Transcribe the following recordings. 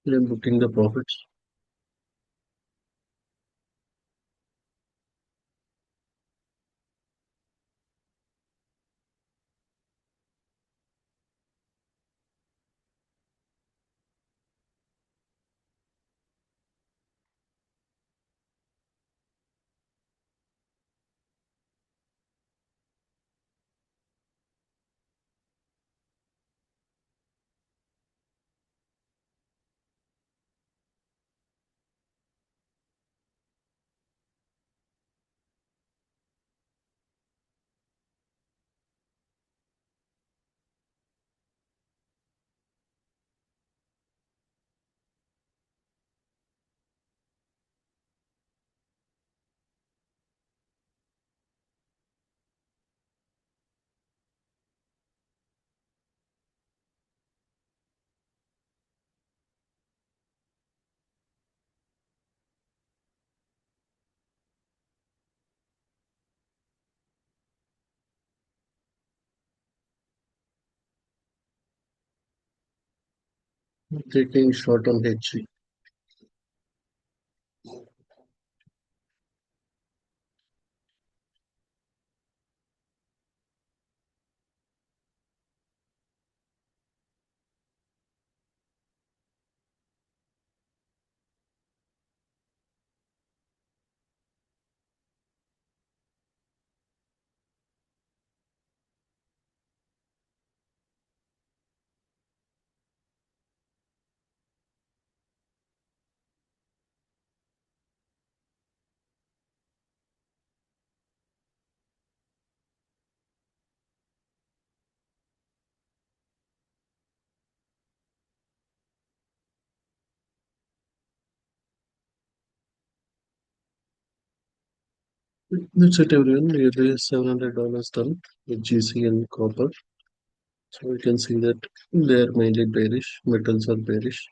I'm booking the profits. Taking short on HG. That's it, everyone. Nearly $700 done with GC and copper. So we can see that they are mainly bearish. Metals are bearish.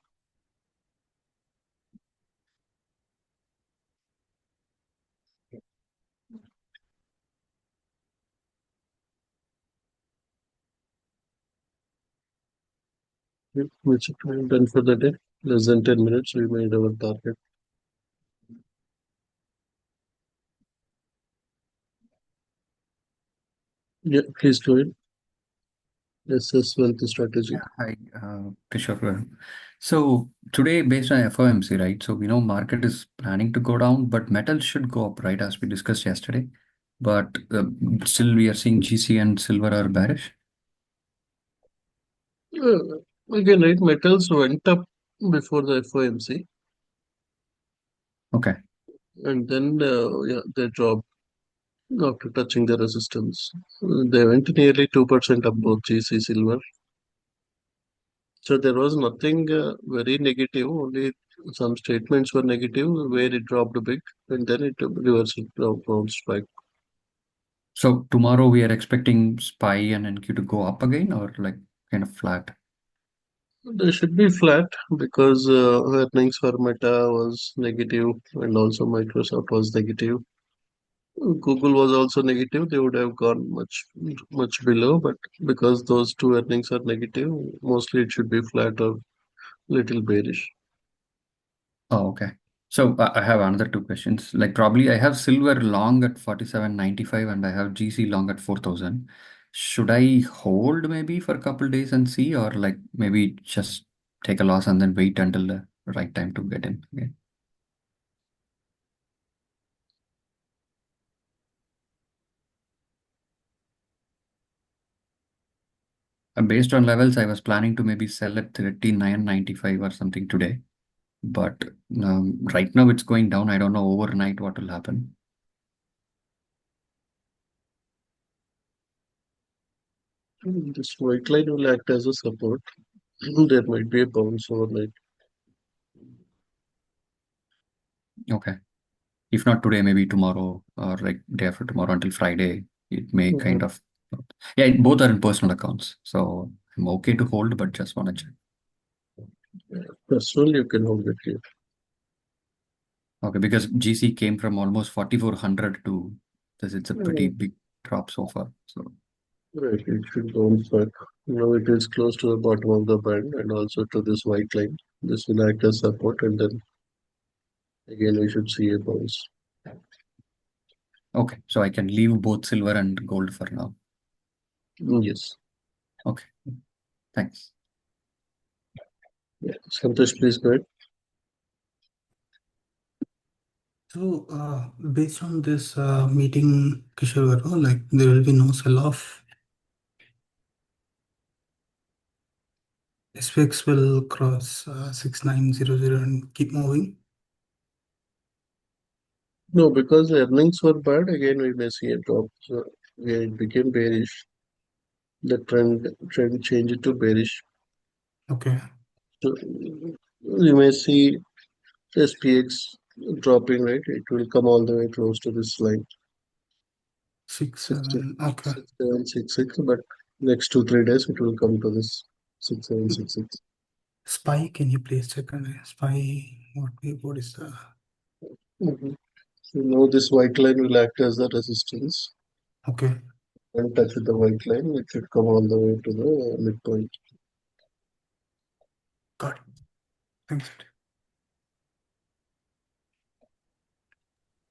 Yep, which we done for the day. Less than 10 minutes, we made our target. Yeah, please go ahead. SS Wealth Strategy. Yeah, hi, Kishore. So today, based on FOMC, right? So we know market is planning to go down, but metals should go up, right? As we discussed yesterday. But still, we are seeing GC and silver are bearish. Again, right, metals went up before the FOMC Okay. and then yeah, they dropped after touching the resistance. They went nearly 2% up both GC silver. So there was nothing very negative, only some statements were negative where it dropped a bit and then it reversed bounced back. So tomorrow we are expecting SPY and NQ to go up again, or like kind of flat. They should be flat because earnings for Meta was negative and also Microsoft was negative. Google was also negative. They would have gone much below, but because those two earnings are negative, mostly it should be flat or little bearish. Oh, okay. So I have another two questions. Like probably I have silver long at 47.95 and I have GC long at 4,000. Should I hold maybe for a couple days and see, or like maybe just take a loss and then wait until the right time to get in again? And based on levels, I was planning to maybe sell at 39.95 or something today. But right now it's going down. I don't know overnight what will happen. This white line will act as a support. There might be a bounce overnight. Okay. If not today, maybe tomorrow or like day after tomorrow until Friday, it may kind Mhm. of, yeah, both are in personal accounts. So I'm okay to hold, but just want to check. Personally, you can hold it here. Okay, because GC came from almost 4,400 to this, it's a pretty Mm, big drop so far. So, Right, it should bounce back. Now it is close to the bottom of the band and also to this white line. This will act as support, and then again we should see a bounce. Okay, so I can leave both silver and gold for now. Yes. Okay, thanks. Yeah. Santosh, please go ahead. So, based on this meeting, Kishore, like there will be no sell-off. SPX will cross 6900 and keep moving. No, because the earnings were bad, again we may see a drop. So yeah, it became bearish. The trend changed to bearish. Okay, So you may see SPX dropping, right? It will come all the way close to this line, six, six to seven. Okay. 6766. But next 2 3 days it will come to this 6766. SPY, can you please check on it? SPY, what is the... Mm-hmm. So now this white line will act as the resistance. Okay, And touch with the white line, it should come all the way to the midpoint. got it. Thanks.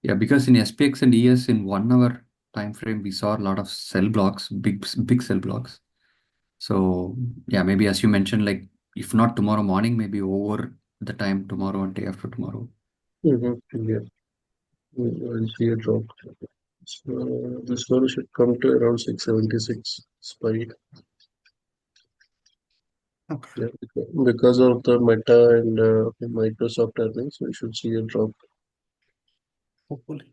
Yeah, because in SPX and ES in 1 hour time frame, we saw a lot of sell blocks, big sell blocks. So yeah, maybe as you mentioned, like if not tomorrow morning, maybe over the time tomorrow and day after tomorrow. Mm-hmm. Yeah, we'll see a drop. So this one should come to around 676 spike. Okay, Yeah, because of the Meta and Microsoft earnings, we should see a drop. hopefully.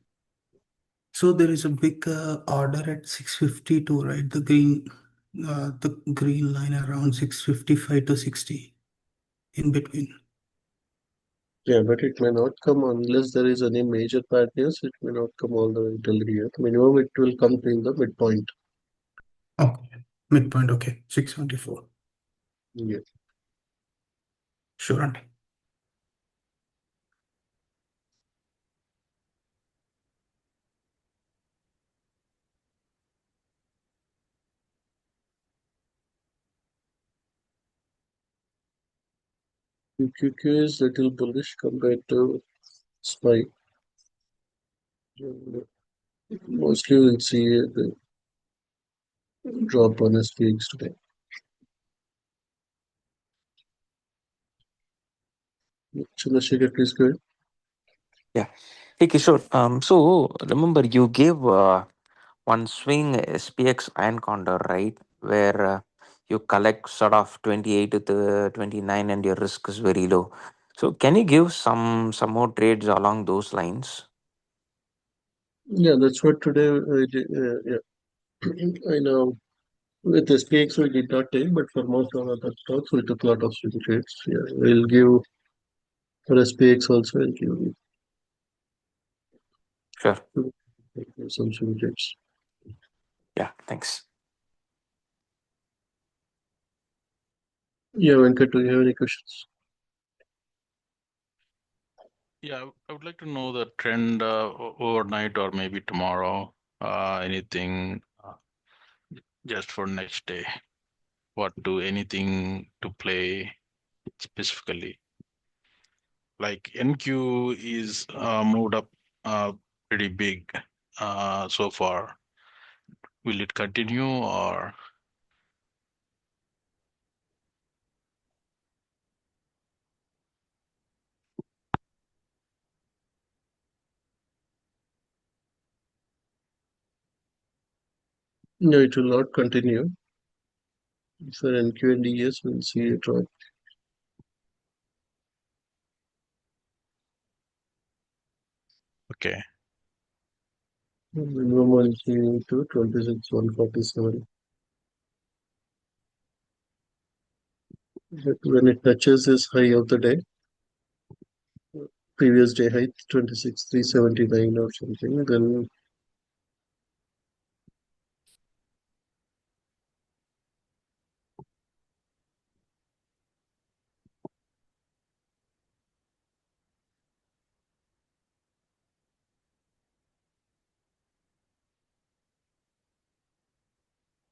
So there is a big order at 652, right? The green line around 655 to 60 in between. Yeah, but it may not come unless there is any major bad news. It may not come all the way till here. Minimum, it will come to in the midpoint. Okay, midpoint. Okay, 674. Yeah. Sure, Andy. QQQ is little bullish compared to SPY. Mostly we'll see a drop on SPX today. Chandrasekhar, please go ahead. Yeah. Hey Kishore, so remember you gave one swing SPX iron condor, right? Where you collect sort of 28 to the 29 and your risk is very low. So can you give some more trades along those lines? Yeah, that's what today I did. Yeah, I know. With SPX we did not take, but for most of other stocks we took a lot of swing trades. Yeah, we'll give for SPX also. I'll Sure. give some swing trades. Yeah, thanks. Yeah, Venkat, do you have any questions? Yeah, I would like to know the trend overnight or maybe tomorrow. Anything just for next day? What do anything to play specifically? Like NQ is moved up pretty big so far. Will it continue or? No, it will not continue. For NQ and ES, we'll see a drop. Okay. Minimum will see to 26,147. But when it touches this high of the day, previous day high 26,379 or something, then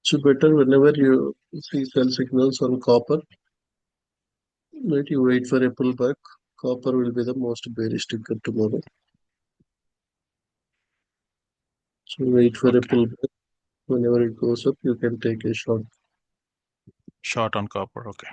it's better whenever you see sell signals on copper, Right, you wait for a pullback. Copper will be the most bearish ticker tomorrow. So wait for a Okay. pullback. Whenever it goes up, you can take a short. Short on copper. Okay.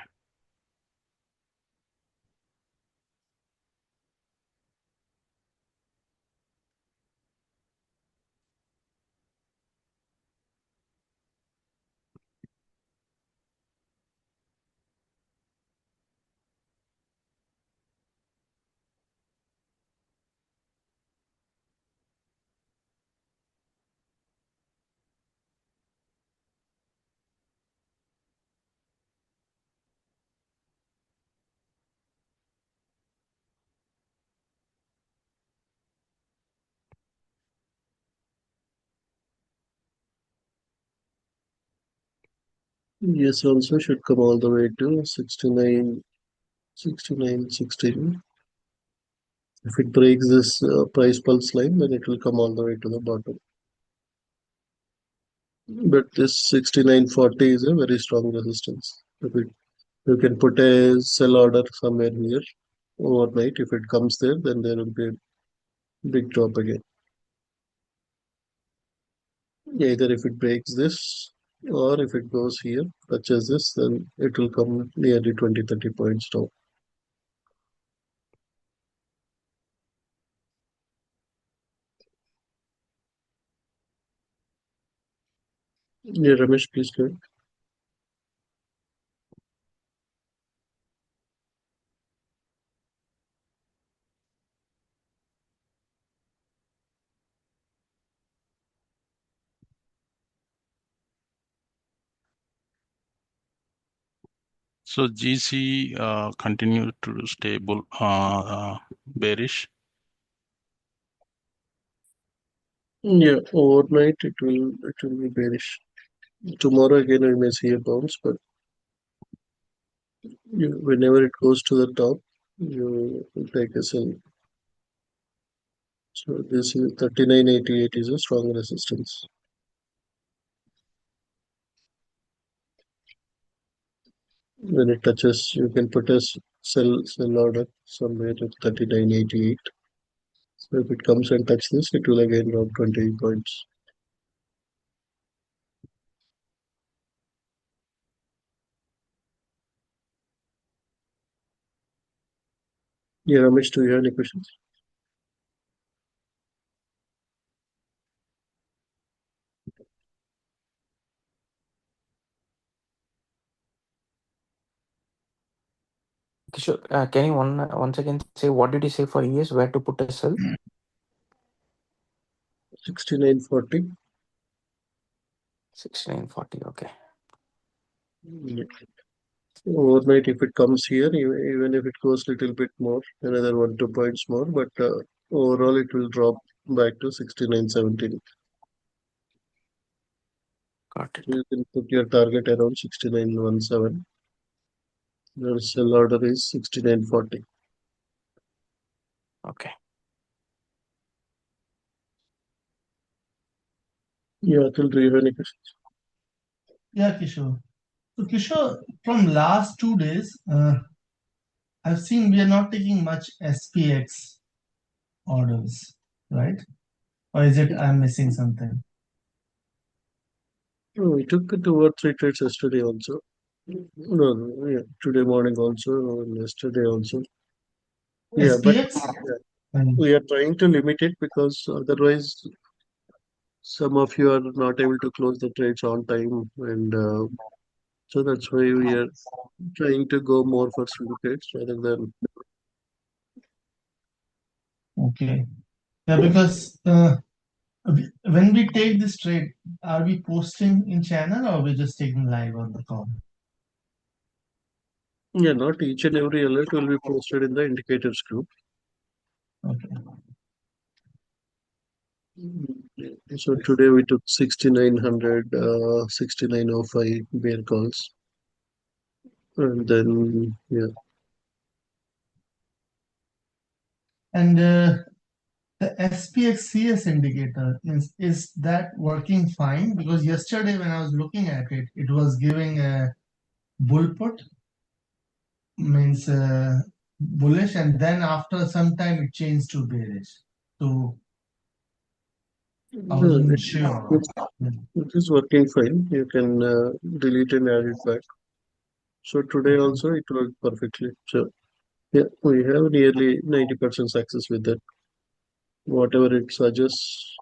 Yes, also should come all the way to 69, 69, 16. If it breaks this price pulse line, then it will come all the way to the bottom. But this 69.40 is a very strong resistance. If it, you can put a sell order somewhere here overnight. If it comes there, then there will be a big drop again. Either if it breaks this or if it goes here, touches this, then it will come nearly 20-30 points down. Yeah, Ramesh, please go ahead. So GC continue to stable bearish. Yeah, overnight it will be bearish. Tomorrow again we may see a bounce, but whenever it goes to the top, you take a sell. So this is 39.88 is a strong resistance. When it touches, you can put a sell order somewhere at 39.88. So if it comes and touch this, it will again drop 20 points. Yeah, Ramesh, do you have any questions? Kishore, can you once again say what did you say for ES? Where to put a sell? 69.40. 69.40. Okay. Yeah. Overnight, if it comes here, even if it goes little bit more, another 1-2 points more, but overall it will drop back to 69.17. Got So it. you can put your target around 69.17. Your sell order is 69.40. Okay. Yeah, Atul, do you have any questions? Yeah, Kishore. So Kishore, from last 2 days, I've seen we are not taking much SPX orders, right? Or is it I'm missing something? Oh, we took 2 or 3 trades yesterday also. No, yeah, today morning also, and yesterday also. Yeah, but SPX? we are trying to limit it because otherwise some of you are not able to close the trades on time, and so that's why we are trying to go more for swing trades rather than. Okay. Yeah, because when we take this trade, are we posting in channel or we're just taking live on the call? Yeah, not each and every alert will be posted in the indicators group. Okay. So today we took 6900, 6905 bear calls, and then yeah, And the SPX indicator, is that working fine? Because yesterday when I was looking at it, it was giving a bull put. means bullish, and then after some time it changed to bearish. So I wasn't sure. It is working fine. You can delete and add it back. So today also it worked perfectly. So yeah, we have nearly 90% success with that. Whatever it suggests.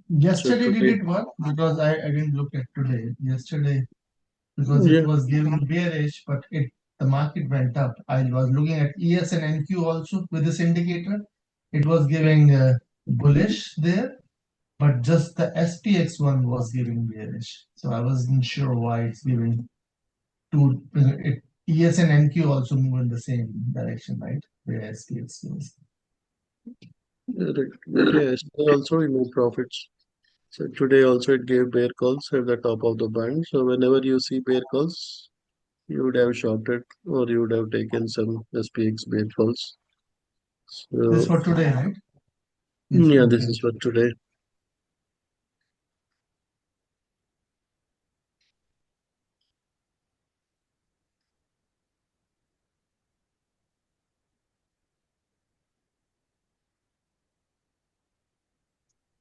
Yesterday did today, it work? Because I didn't look at today. Yesterday, because yeah, it was giving bearish, but the market went up. I was looking at ES and NQ also with this indicator. It was giving bullish there, but just the SPX one was giving bearish. So I wasn't sure why it's giving two. ES and NQ also move in the same direction, right? Where SPX goes. right. Yeah, yesterday also we made profits. So today also it gave bear calls at the top of the band. So whenever you see bear calls, you would have shorted or you would have taken some SPX bear calls. This So for today, right? Yes, yeah, this okay. is for today.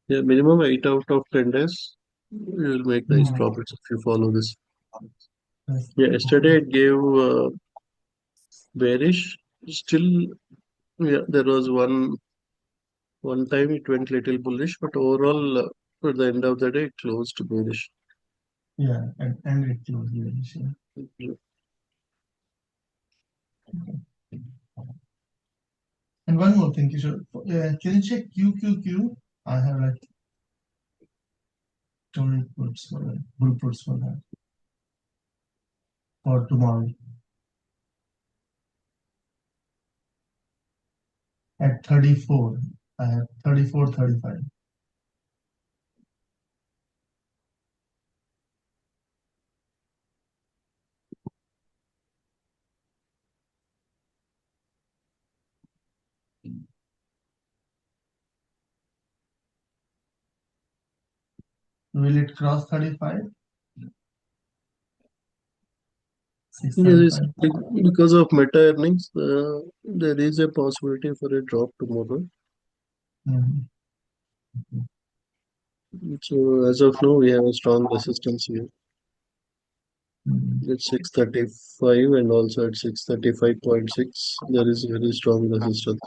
Yeah, minimum 8 out of 10 days. You will make nice profits if you follow this. Yes. Yeah, yesterday it gave bearish. Still, yeah, there was one time it went little bullish, but overall, at the end of the day, it closed bearish. Yeah, and it closed bearish. Yeah. And one more thing, Kishore. Can you check QQQ? I have like story puts for that, bull puts for that for tomorrow at 34. I have 34, 35. Will it cross 35? Yes, 635? because of meta earnings, there is a possibility for a drop tomorrow. Mhm. So as of now, we have a strong resistance here Mhm. at 635 and also at 635.6. There is very strong resistance.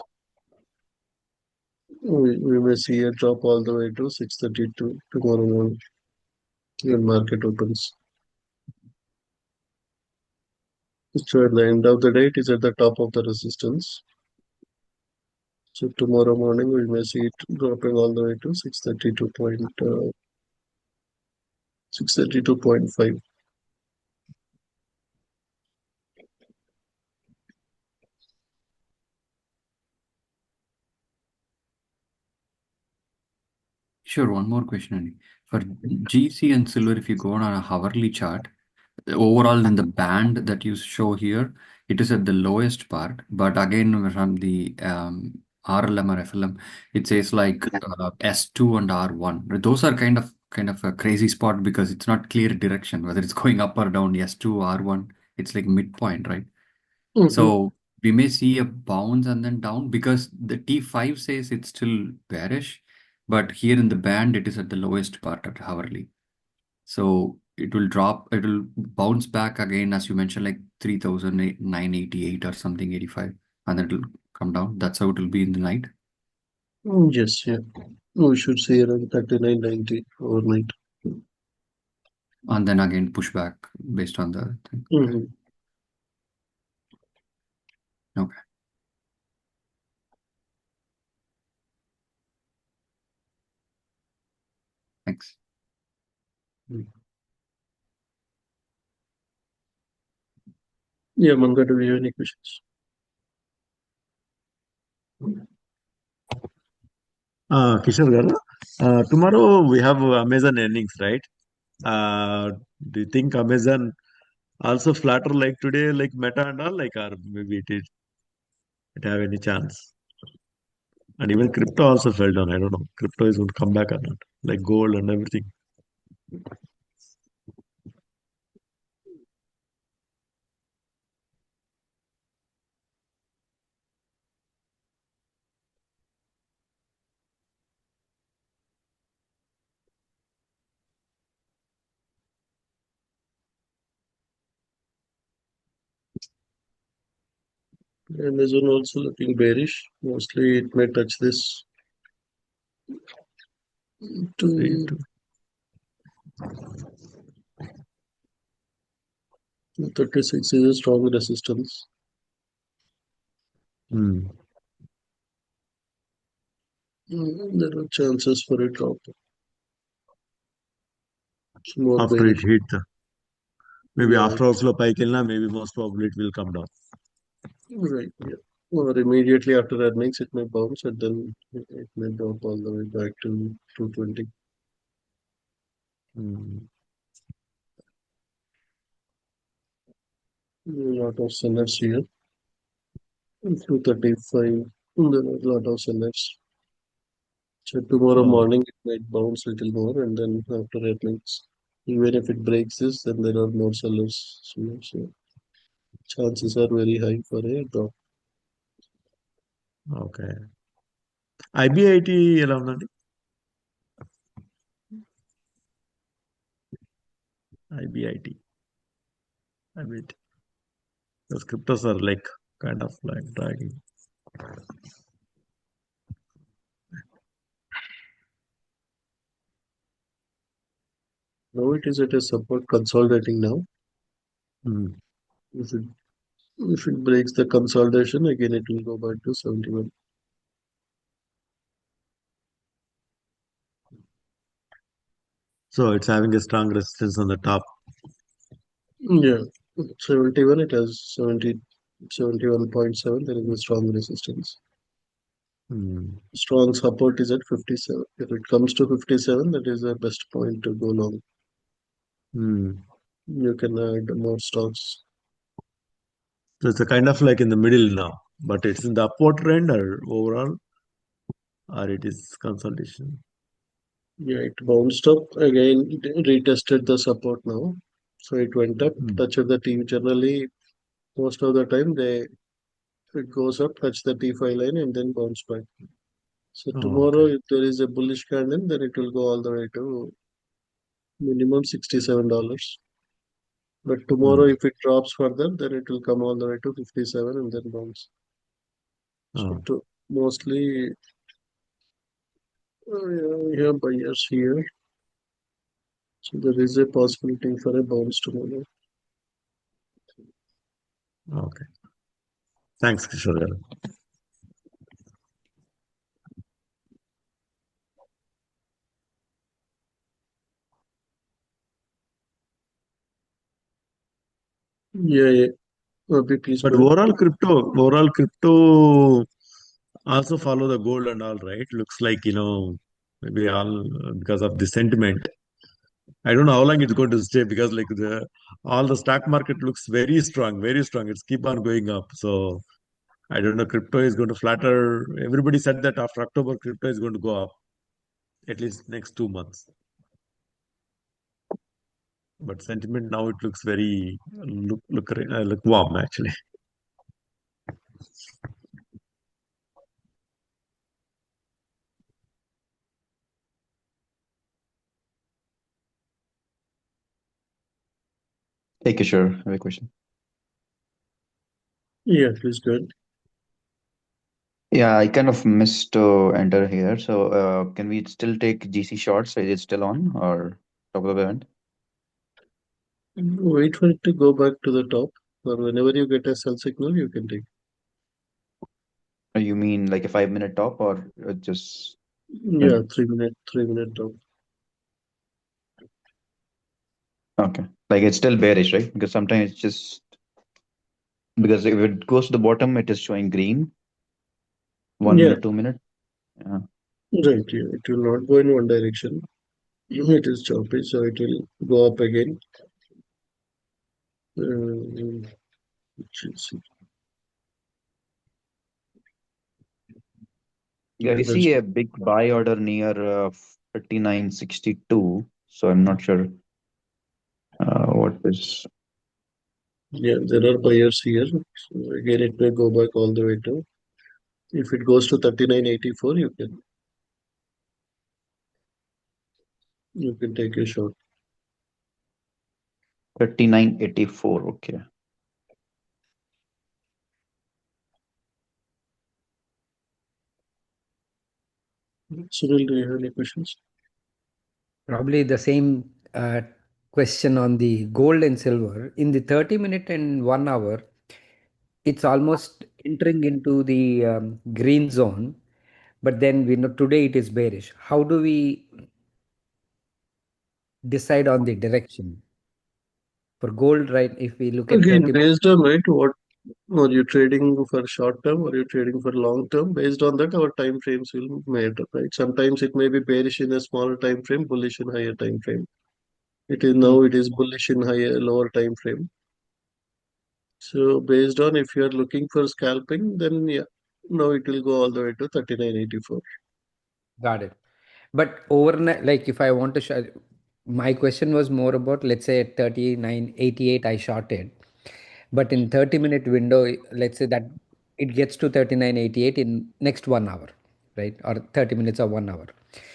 We may see a drop all the way to 632 tomorrow morning when market opens. So at the end of the day, it is at the top of the resistance. So tomorrow morning, we may see it dropping all the way to 632.5. Sure, one more question only. For GC and silver, if you go on a hourly chart, overall in the band that you show here, it is at the lowest part. But again, from the RLM or FLM, it says like S2 and R1. Those are kind of a crazy spot because it's not clear direction, whether it's going up or down. S2, R1, it's like midpoint, right? So we may see a bounce and then down because the T5 says it's still bearish, but here in the band it is at the lowest part at hourly. So it will drop, it will bounce back again, as you mentioned, like 3,988 or something, 85, and then it will come down. That's how it will be in the night. Yes, yeah. We should see around 39.90 overnight. And then again push back based on the thing. Mhm. Okay. Thanks. Yeah, Manga, do you have any questions? Kishore garu, tomorrow we have Amazon earnings, right? Do you think Amazon also flatter like today, like Meta and all, like, or maybe it have any chance? And even crypto also fell down. I don't know. Crypto is going to come back or not, like gold and everything. Amazon also looking bearish. Mostly it may touch this Three, to two. 36 is a strong resistance. Hmm. There are chances for a drop. It's more After it bearish. hit, maybe Yeah, after also Paikilna, maybe most probably it will come down. right. Yeah. Or immediately after earnings, it may bounce and then it may drop all the way back to 220. Hmm. A lot of sellers here. 235. There are a lot of sellers. So tomorrow Oh, morning it might bounce a little more and then after earnings, even if it breaks this, then there are more sellers. So chances are very high for a drop. okay. IBIT ఎలా ఉందండి? IBIT. IBIT. Those cryptos are like kind of like dragging. Now it is at a support consolidating now. Hmm. If it if it breaks the consolidation, again it will go back to 71. So it's having a strong resistance on the top. Yeah, 71 it has 71.7. There is a strong resistance. Hmm. Strong support is at 57. If it comes to 57, that is the best point to go long. Hmm. You can add more stocks. So it's a kind of like in the middle now, but it's in the upward trend or overall, or it is consolidation. Yeah, it bounced up again, retested the support now. So it went up, Hmm. touched the T. Generally, most of the time it goes up, touch the T5 line, and then bounce back. So Oh, tomorrow, okay. if there is a bullish candle, then it will go all the way to minimum $67. But tomorrow, Hmm. if it drops further, then it will come all the way to 57 and then bounce. So Oh, mostly, yeah, we have buyers here. So there is a possibility for a bounce tomorrow. okay. Thanks, Kishore garu. Yeah, yeah. Please But go ahead. overall crypto also follow the gold and all, right? Looks like, maybe all because of the sentiment. I don't know how long it's going to stay because like the all the stock market looks very strong, very strong. It's keep on going up. So I don't know, crypto is going to flatter. Everybody said that after October, crypto is going to go up at least next 2 months. But sentiment now it looks very look warm actually. Hey, Kishore, I have a question. Yeah, please go ahead. Yeah, I kind of missed to enter here. So, can we still take GC shots? Is it still on or top of the event? Wait for it to go back to the top, or whenever you get a sell signal, you can take. Or you mean like a 5 minute top or just Yeah, 3 minute top. okay? Like it's still bearish, right? Because sometimes it's just because if it goes to the bottom, it is showing green. One Yeah, minute, 2 minute. Yeah. right. Yeah, it will not go in one direction. It is choppy, so it will go up again. Uh, let's see. Yeah, we That's see a big buy order near 39.62. So I'm not sure what is. yeah. There are buyers here. So again, it may go back all the way to. If it goes to 39.84, you can take a shot. 39.84. Okay. Cyril, do you have any questions? Probably the same question on the gold and silver. In the 30-minute and 1 hour, it's almost entering into the green zone, but then we know today it is bearish. How do we decide on the direction? For gold, right, if we look at Again, 30, based on right, what are you trading for short term or you trading for long term? Based on that, our time frames will matter, right? Sometimes it may be bearish in a smaller time frame, bullish in higher time frame. It is Hmm, now it is bullish in higher lower time frame. So based on if you are looking for scalping, then yeah, now it will go all the way to 39.84. got it. But overnight, like if I want to show, my question was more about, let's say at 39.88, I shorted. But in 30-minute window, let's say that it gets to 39.88 in next 1 hour, right? Or 30 minutes or 1 hour.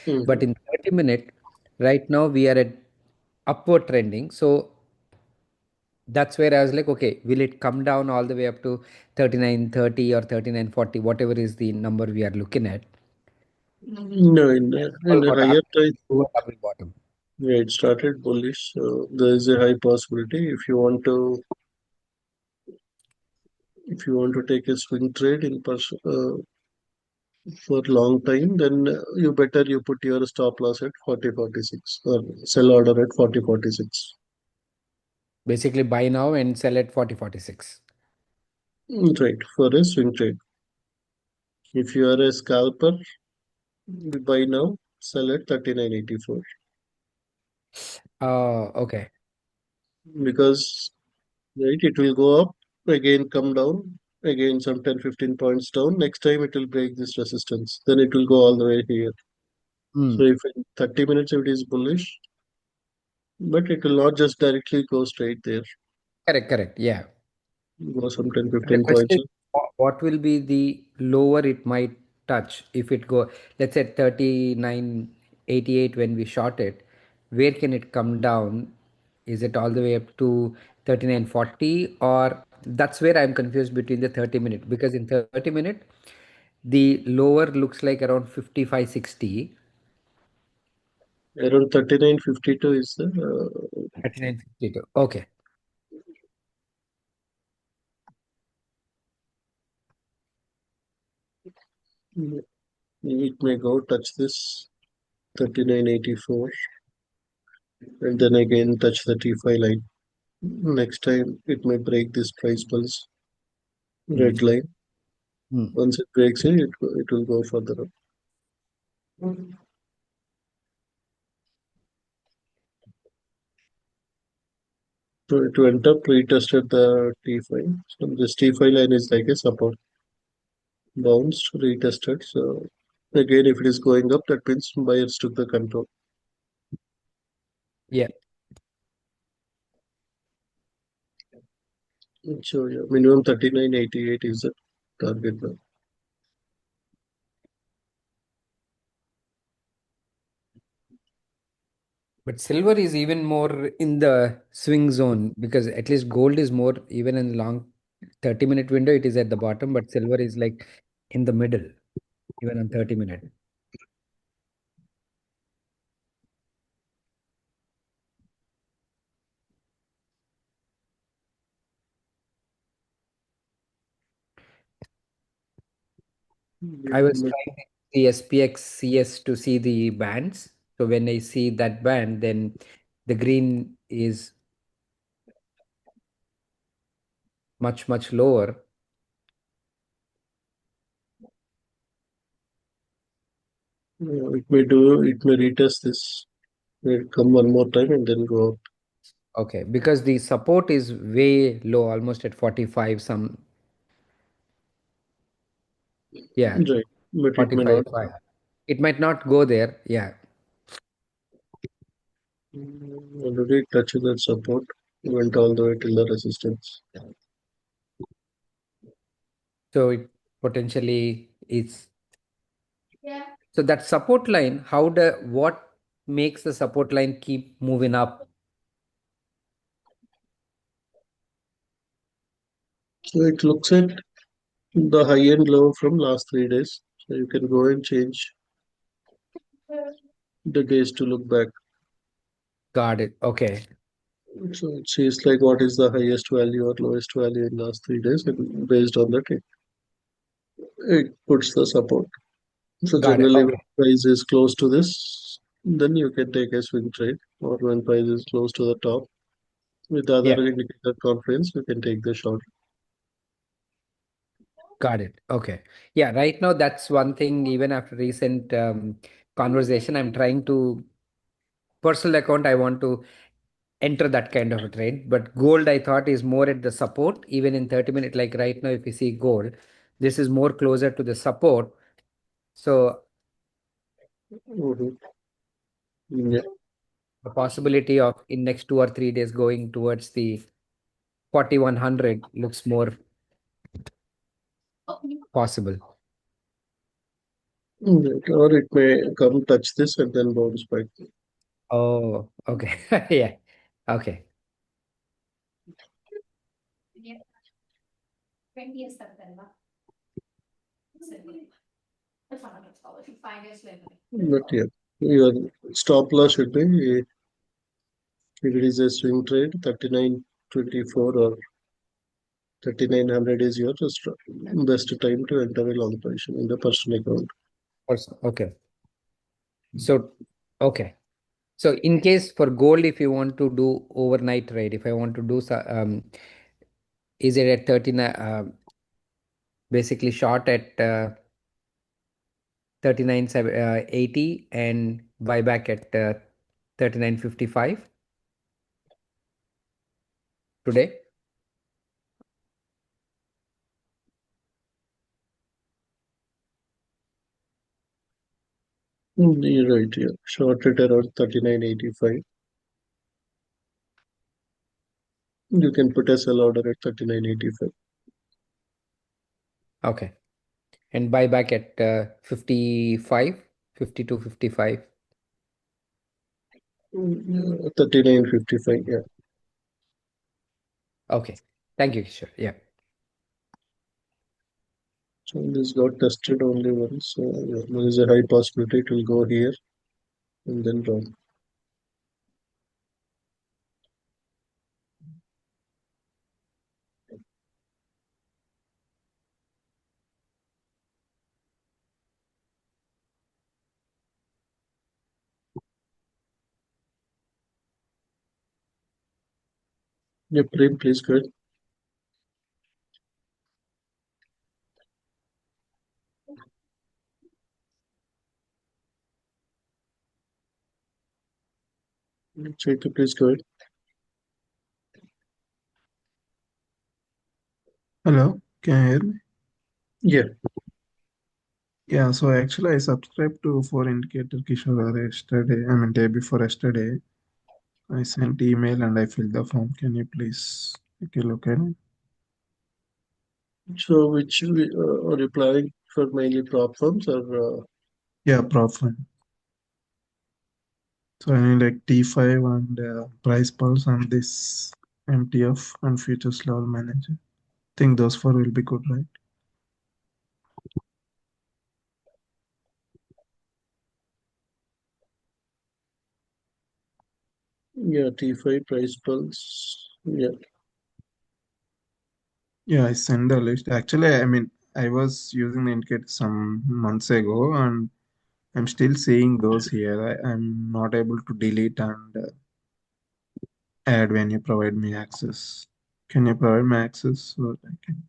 But Mhm. in 30-minute, right now we are at upward trending. So that's where I was like, okay, will it come down all the way up to 39.30 or 39.40, whatever is the number we are looking at? No, in a higher time, Double bottom. yeah, it started bullish. So there is a high possibility if you want to take a swing trade for long time, then you better you put your stop loss at 40.46 or sell order at 40.46. Basically buy now and sell at 40.46. Right, for a swing trade. If you are a scalper, you buy now, sell at 39.84 Oh, okay. because right, it will go up, again come down, again some 10-15 points down. Next time it will break this resistance, then it will go all the way here. Hmm. So if in 30 minutes it is bullish, but it will not just directly go straight there, Correct, correct. Yeah. go some 10 But the 15 question points is, up. what will be the lower it might touch if it go, let's say 39.88 when we short it, where can it come down? Is it all the way up to 39.40, or that's where I'm confused between the 30-minute, because in 30-minute the lower looks like around 55.60. Around 39.52 is the 39.52. Okay. it may go touch this 39.84 and then again touch the T5 line. Next time it may break this price pulse Hmm. red line. Hmm. Once it breaks it will go further up. So it went up, retested the T5. So this T5 line is like a support. Bounced, retested. So again, if it is going up, that means buyers took the control. Yeah. So yeah, minimum 39.88 is the target now. But silver is even more in the swing zone, because at least gold is more even in long 30-minute window, it is at the bottom, but silver is like in the middle, even on 30-minute. I was Yeah, trying the SPX CS to see the bands. So when I see that band, then the green is much, much lower. it may retest this. It come one more time and then go up. Okay, because the support is way low, almost at 45, some, yeah, Right. But it may 45. not. It might not go there. Yeah. Already touched that support. Went all the way till the resistance. So it potentially is. So that support line, what makes the support line keep moving up? So it looks at the high and low from last 3 days. So you can go and change the days to look back. Got it. Okay. So it says like what is the highest value or lowest value in last 3 days, and based on that, it puts the support. So Got it. generally, when Okay. price is close to this, then you can take a swing trade, or when price is close to the top, with other Yeah. indicator confidence, you can take the short. Got it. Okay. Yeah. Right now, that's one thing. Even after recent conversation, I'm trying to personal account. I want to enter that kind of a trade. But gold, I thought, is more at the support. Even in 30 minutes, like right now, if you see gold, this is more closer to the support. So Mhm. Yeah. the possibility of in next 2 or 3 days going towards the 4100 looks more possible. Right. Or it may come touch this and then bounce back. Oh, okay. Yeah. Okay. But yeah, your stop loss should be, if it is a swing trade, 39.24 or 3900 is your best time to enter a long position in the personal account. Also, okay. So, okay. So in case for gold, if you want to do overnight trade, if I want to do, is it at 39, basically short at 39.80 and buy back at 39.55 today? You're right, yeah. Short it around 39.85. You can put a sell order at 39.85. Okay. And buy back at 55, 52, 55. 39.55, yeah. Okay. Thank you, Kishore. Yeah. So this got tested only once. So yeah, there is a high possibility it will go here and then down. Yeah, Prem, please go ahead. Check, please go ahead. Hello, can you hear me? Yeah. Yeah, so actually I subscribed to 4 Indicator Kishore yesterday, I mean day before yesterday. I sent email and I filled the form. Can you please take a look at it? So which are you planning for, mainly prop firms or Yeah, profile. So I need like T5 and price pulse and this MTF and futures level manager. Think those four will be good, right? yeah, T5 price pulse? Yeah. Yeah, I sent the list. Actually, I mean, I was using the indicator some months ago and I'm still seeing those here. I'm not able to delete and add when you provide me access. Can you provide me access so that I can?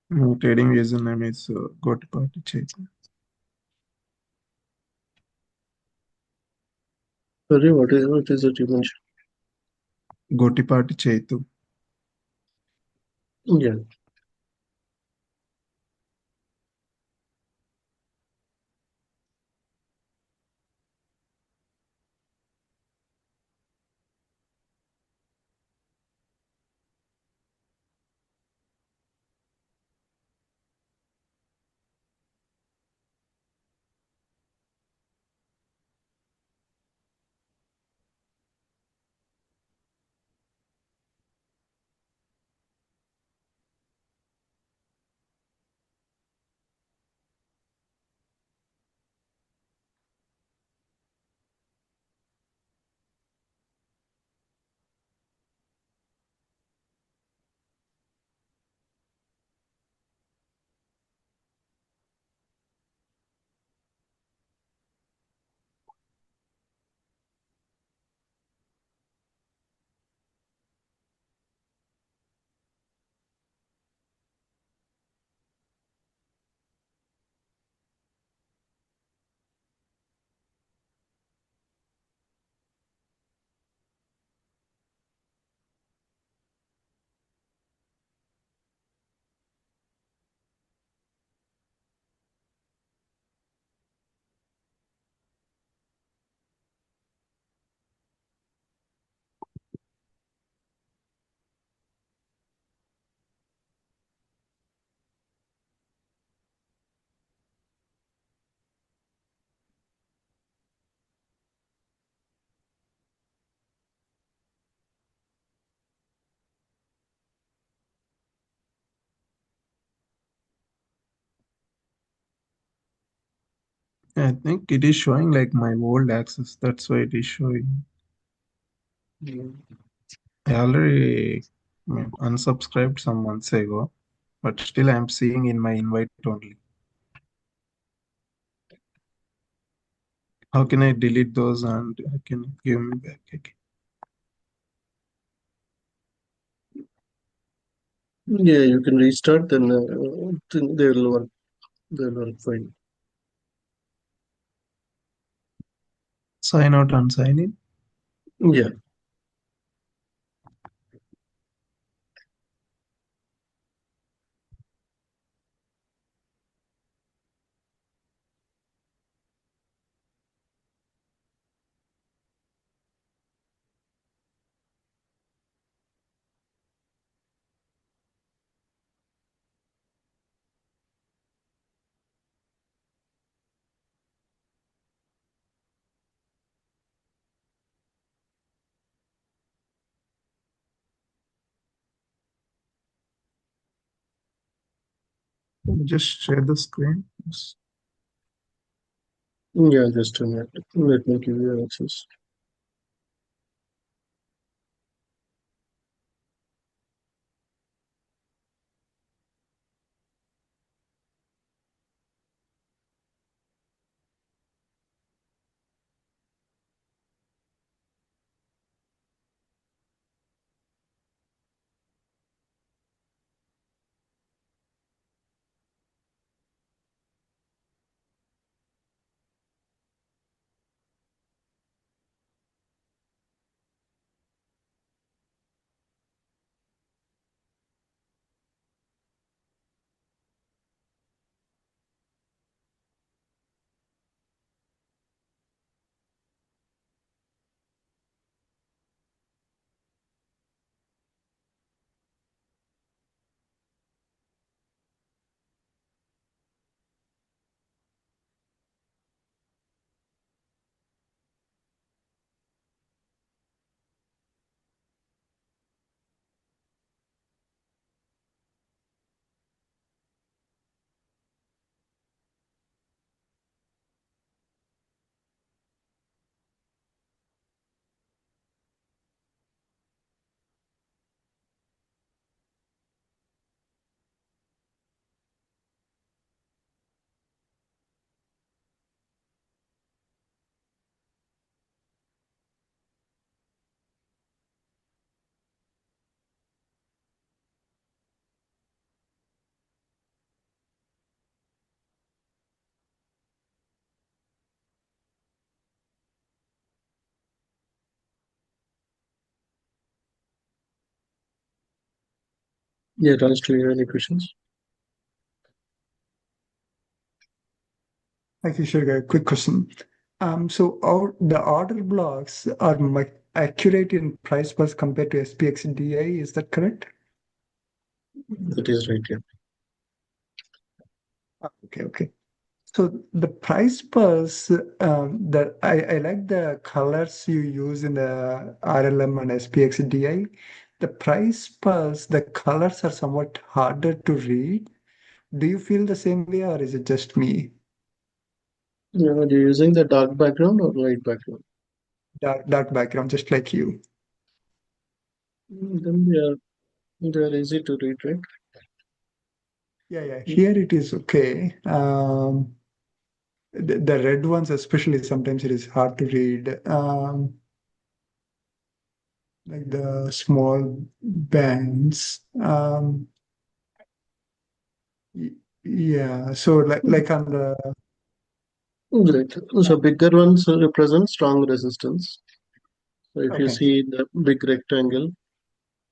No, trading username is go to party check. Sorry, what is it you mentioned? Gotipati Chetu. Yeah. I think it is showing like my old access. That's why it is showing. I already unsubscribed some months ago, but still I'm seeing in my invite only. How can I delete those and I can give me back again? Yeah, you can restart, then they will work. They will work fine. Sign out and sign in. Yeah. Just share the screen. Yeah, just a minute. Let me give you access. Yeah, Raj, do you have any questions? Thank you, Sugar. Quick question. So the order blocks are much accurate in price bus compared to SPX DI, is that correct? That is right, yeah. Okay. So the price bus, I like the colors you use in the RLM and SPX DI. The price bus, the colors are somewhat harder to read. Do you feel the same way, or is it just me? Yeah, are you using the dark background or light background? Dark background, just like you. Then they are easy to read, right? Yeah. Here it is okay. The red ones, especially, sometimes it is hard to read. Like the small bands. Y- yeah. So like on the Great. So bigger ones represent strong resistance. So if you okay. see the big rectangle,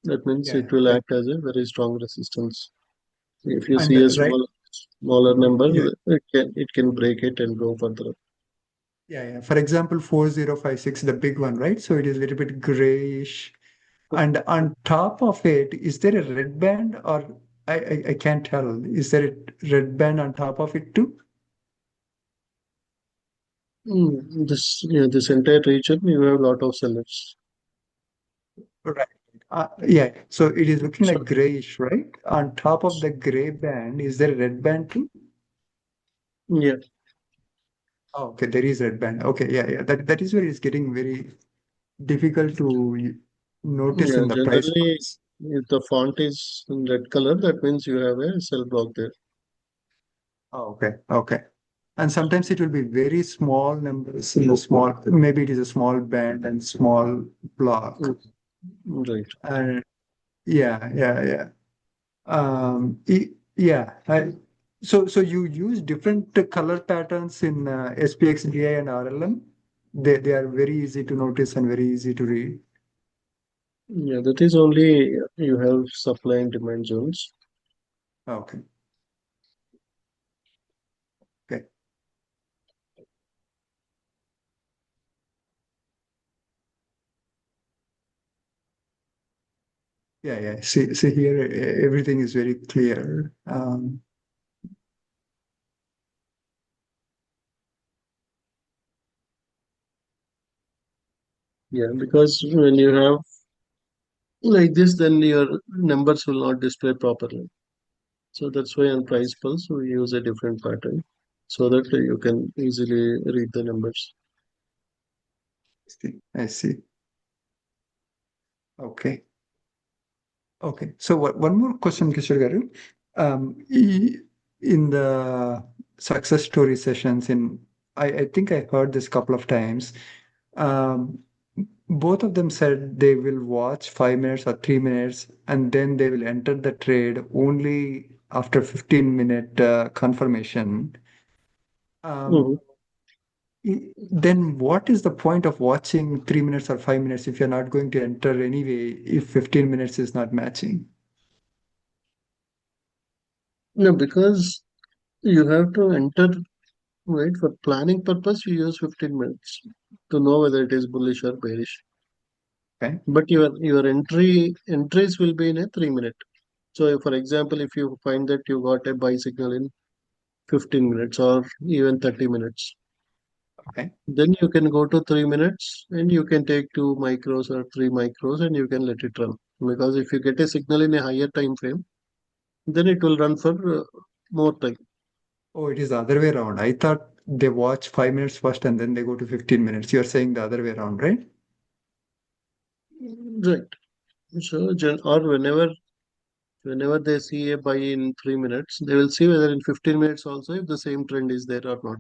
that means Yeah. it will Like act as a very strong resistance. If you and see a right. smaller number, Yeah. it can break it and go further. Yeah. For example, 4056, the big one, right? So it is a little bit grayish. And on top of it, is there a red band or I can't tell. Is there a red band on top of it too? This entire region, you have a lot of sellers. Right. Yeah. So it is looking So like grayish, right? On top of the gray band, is there a red band too? yeah, Oh, okay, there is red band. Okay, yeah. That is where it's getting very difficult to notice Yeah, in the price generally, points. if the font is in red color, that means you have a sell block there. Oh, okay. And sometimes it will be very small numbers in the small, maybe it is a small band and small block. Mm, right. And yeah. Yeah. So you use different color patterns in SPX, DI, and RLM. They are very easy to notice and very easy to read. Yeah, that is only you have supply and demand zones. Okay. Okay. Yeah. See here, everything is very clear. Yeah, because when you have like this, then your numbers will not display properly. So that's why on price pulse we use a different pattern so that you can easily read the numbers. I see. Okay. So one more question, Kishore Garu. In the success story sessions, I think I heard this couple of times. Um, both of them said they will watch 5 minutes or 3 minutes, and then they will enter the trade only after 15-minute confirmation. Mhm. Um, then what is the point of watching 3 minutes or 5 minutes if you're not going to enter anyway if 15 minutes is not matching? No, because you have to enter, right? For planning purpose, you use 15 minutes to know whether it is bullish or bearish. Okay. But your entries will be in a 3 minute. So, for example, if you find that you got a buy signal in 15 minutes or even 30 minutes, Okay. then you can go to 3 minutes and you can take 2 micros or 3 micros and you can let it run. Because if you get a signal in a higher time frame, then it will run for more time. Oh, it is the other way around. I thought they watch 5 minutes first and then they go to 15 minutes. You're saying the other way around, right? Right. So, or whenever they see a buy in 3 minutes, they will see whether in 15 minutes also if the same trend is there or not.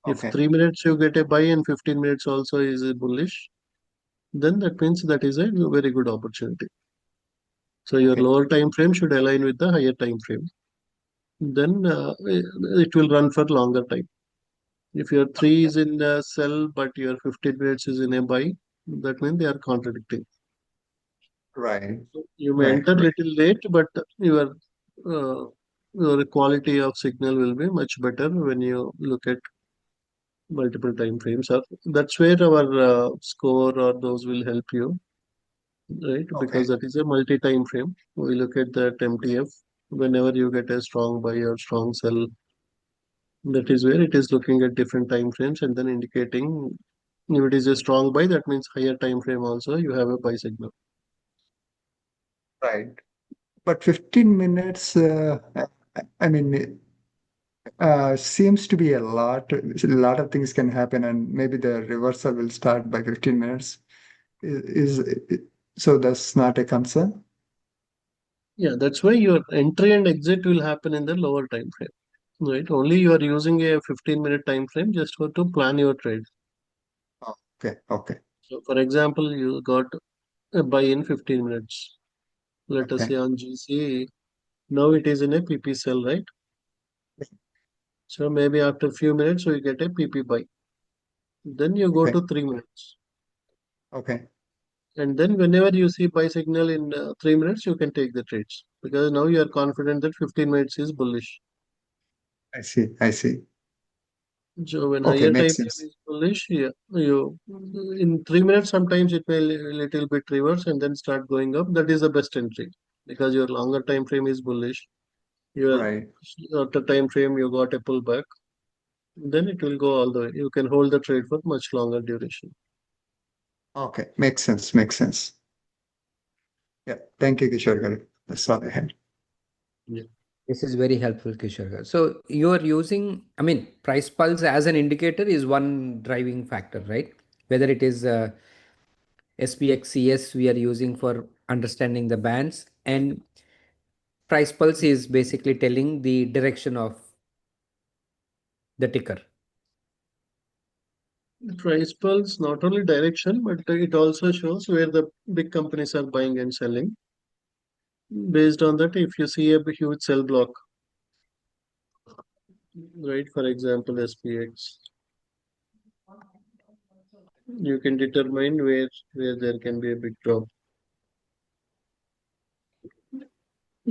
If Okay. 3 minutes you get a buy and 15 minutes also is a bullish, then that means that is a very good opportunity. So your Okay. lower time frame should align with the higher time frame. Then it will run for longer time. If your three is in the sell but your 15 minutes is in a buy, that means they are contradicting. Right. You may Right. enter little late, but uh, your quality of signal will be much better when you look at multiple time frames. That's where our score or those will help you, right? Okay. Because that is a multi-time frame. We look at that MTF. Whenever you get a strong buy or strong sell, that is where it is looking at different time frames and then indicating if it is a strong buy, that means higher time frame also you have a buy signal. Right. But 15 minutes, I mean, seems to be a lot. A lot of things can happen, and maybe the reversal will start by 15 minutes. So that's not a concern? Yeah, that's why your entry and exit will happen in the lower time frame. Right. Only you are using a 15-minute time frame just for to plan your trade. Oh, okay. So, for example, you got a buy in 15 minutes. Let us Okay. say on GC, now it is in a PP sell, right? So maybe after a few minutes we get a PP buy. Then you go Okay. to 3 minutes. Okay. And then whenever you see buy signal in 3 minutes, you can take the trades because now you are confident that 15 minutes is bullish. I see. So when Okay, higher makes time frame sense. is bullish, yeah, you in 3 minutes sometimes it may little bit reverse and then start going up. That is the best entry because your longer time frame is bullish. Your Right. shorter time frame you got a pullback. Then it will go all the way. You can hold the trade for much longer duration. Okay, makes sense. Makes sense. Yeah. Thank you, Kishore garu. That's all I had. Yeah. This is very helpful, Kishore. So you are using, I mean, price pulse as an indicator is one driving factor, right? Whether it is SPX, CS we are using for understanding the bands, and price pulse is basically telling the direction of the ticker. Price pulse not only direction, but it also shows where the big companies are buying and selling. Based on that, if you see a huge sell block, right, for example, SPX, you can determine where there can be a big drop.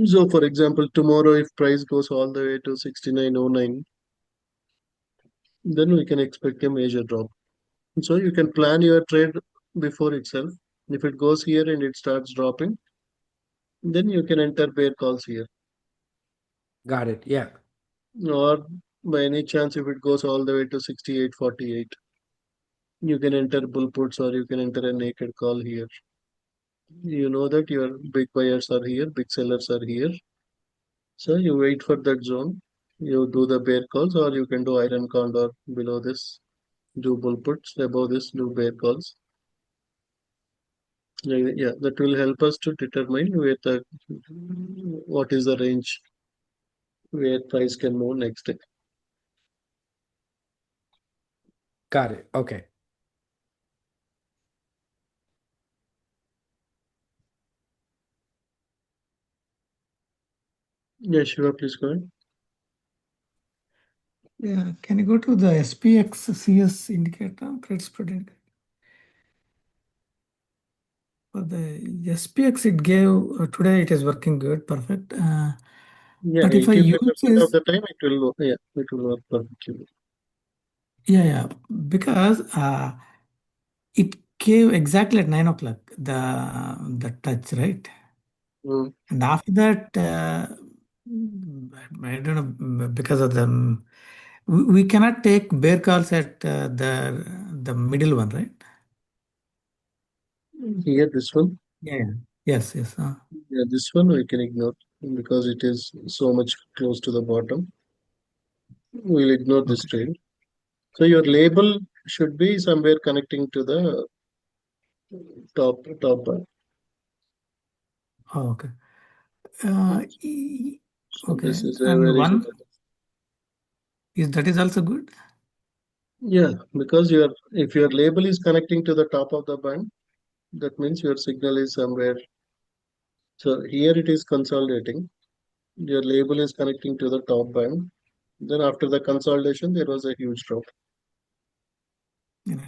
So, for example, tomorrow if price goes all the way to 69.09, then we can expect a major drop. So you can plan your trade before itself. If it goes here and it starts dropping, then you can enter bear calls here. Got it. Yeah. Or by any chance, if it goes all the way to 68.48, you can enter bull puts or you can enter a naked call here. You know that your big buyers are here, big sellers are here. So you wait for that zone. You do the bear calls, or you can do iron condor below this, do bull puts, above this, do bear calls. Yeah, that will help us to determine where the what is the range where price can move next day. Got it. Okay. Yeah, Shiva, please go ahead. Yeah, can you go to the SPX CS indicator, credit spread indicator? For the SPX, it gave today. It is working good, perfect. Yeah, But if I 80% use of this, the time it will work perfectly. yeah, because it gave exactly at 9 o'clock the touch, right? Mm. And after that, I don't know because of them, we cannot take bear calls at the middle one, right? Here, this one, Yeah. Yeah. Yes. Yes. yeah, this one we can ignore because it is so much close to the bottom. We'll ignore this Okay. trade. So your label should be somewhere connecting to the top bar. Oh, okay. So Okay. this is a And very good. one is that is also good. Yeah, because if your label is connecting to the top of the band, that means your signal is somewhere. So here it is consolidating. Your label is connecting to the top band. Then after the consolidation, there was a huge drop. Right.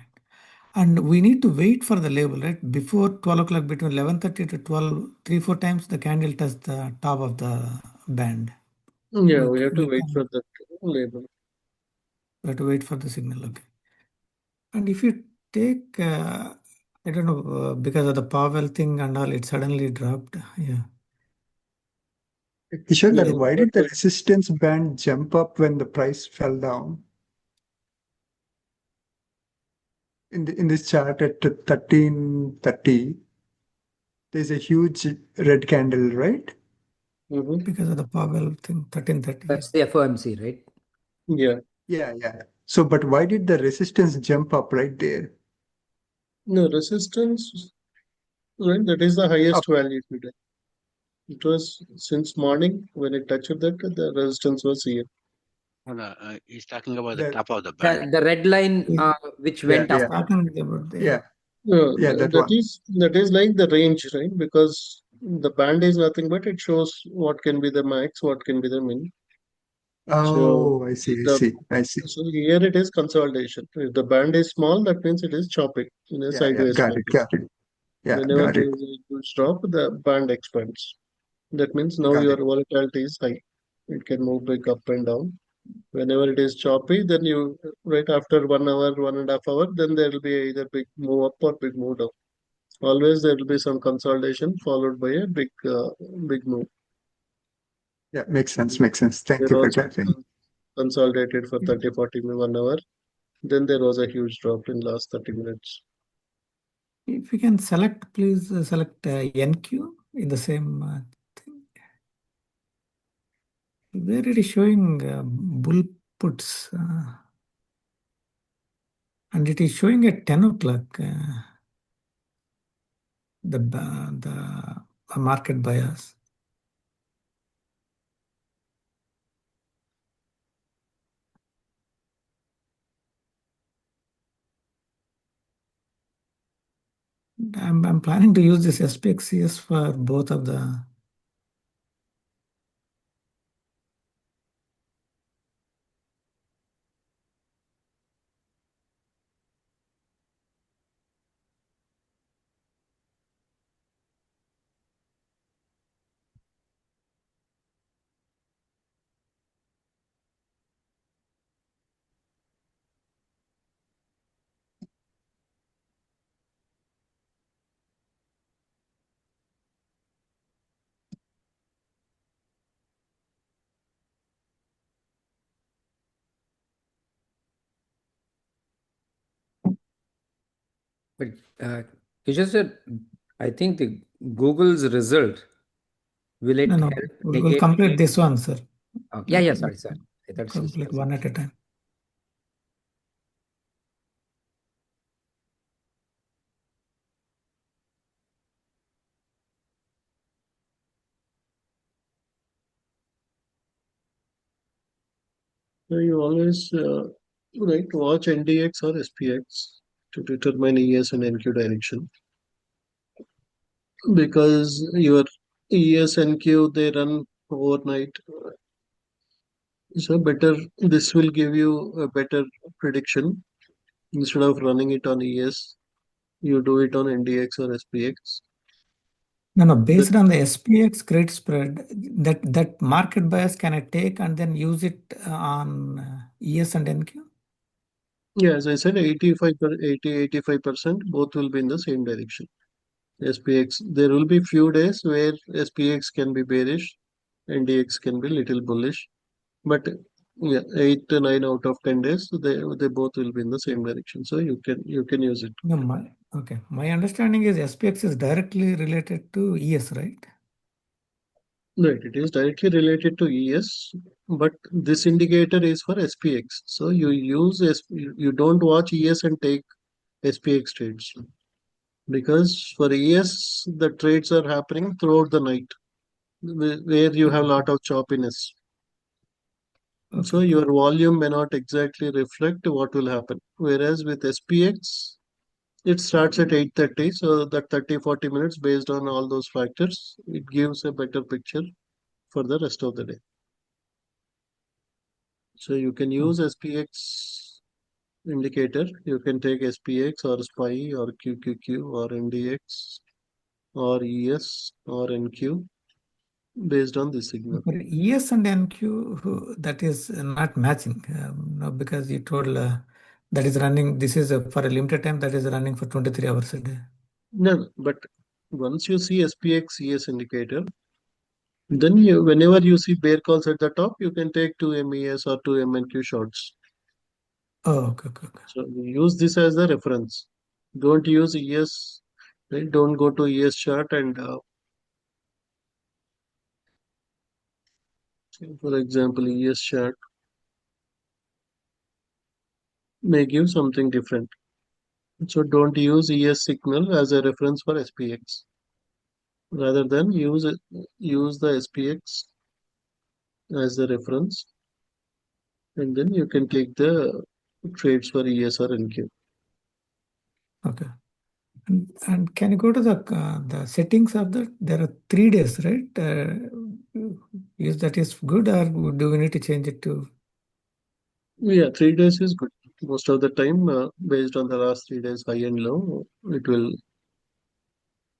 And we need to wait for the label, right? Before 12 o'clock, between 11:30 to 12, 3, 4 times the candle touched the top of the band. Yeah, We, we c- have to we wait for can that label. we have to wait for the signal. Okay. And if you take, I don't know, because of the Powell thing and all, it suddenly dropped. Yeah. Kishore, Yeah, that why did the resistance band jump up when the price fell down? In this chart at 1330, there's a huge red candle, right? Because of the Powell thing, 1330. That's the FOMC, right? Yeah. Yeah. So, but why did the resistance jump up right there? No, resistance, right? That is the highest Up. value today. It was since morning when it touched that, the resistance was here. He's talking about the The, top of the band. The red line which yeah, went yeah, up. Talking about the yeah, No, yeah, that one. that is like the range, right? Because the band is nothing but it shows what can be the max, what can be the min. So Oh, I see, I the see, I see. so here it is consolidation. If the band is small, that means it is chopping in a Yeah, sideways got it, pattern. got it. Yeah, Whenever got there it, is a huge drop, the band expands. That means now got your it. volatility is high. It can move back up and down. Whenever it is choppy, then you right after 1 hour, 1.5 hours, then there will be either big move up or big move down. Always there will be some consolidation followed by a big move. Yeah, makes sense, makes sense. Thank They're you for also clarifying. consolidated for 30, 40, 1 hour. Then there was a huge drop in last 30 minutes. If you can select, please select NQ in the same thing. Where it is showing bull puts, and it is showing at 10 o'clock the market bias. I'm planning to use this SPXCS for both of the. But you just said, I think the Google's result, will it No, help we'll negate? complete this one, sir. Okay. Yeah, sorry, sir. That's Complete one at a time. So you always watch NDX or SPX to determine ES and NQ direction, because your ES and Q they run overnight. So better, this will give you a better prediction. Instead of running it on ES, you do it on NDX or SPX. No, based on the SPX credit spread, that market bias can I take and then use it on ES and NQ? Yeah, as I said, 85% both will be in the same direction. SPX, there will be few days where SPX can be bearish, NDX can be little bullish, but yeah, 8 to 9 out of 10 days, they both will be in the same direction. So you can use it. No, my understanding is SPX is directly related to ES, right? Right, it is directly related to ES, but this indicator is for SPX. So you don't watch ES and take SPX trades, because for ES the trades are happening throughout the night where you have a lot of choppiness. So Okay. your volume may not exactly reflect what will happen. Whereas with SPX, it starts at 8:30, so that 30-40 minutes based on all those factors, it gives a better picture for the rest of the day. So you can use SPX indicator. You can take SPX or SPY or QQQ or NDX or ES or NQ based on this signal. For ES and NQ, that is not matching, no, because you told that is running, this is for a limited time, that is running for 23 hours a day. No, but once you see SPX ES indicator, then whenever you see bear calls at the top, you can take two MES or two MNQ shorts. Oh, okay. So use this as the reference. Don't use ES, right? Don't go to ES chart and, for example, ES chart may give something different. So don't use ES signal as a reference for SPX. Rather than use the SPX as the reference, and then you can take the trades for ES or NQ. Okay. And can you go to the settings of that? There are 3 days, right? Is that is good, or do we need to change it to? Yeah, 3 days is good. Most of the time, based on the last 3 days high and low, it will.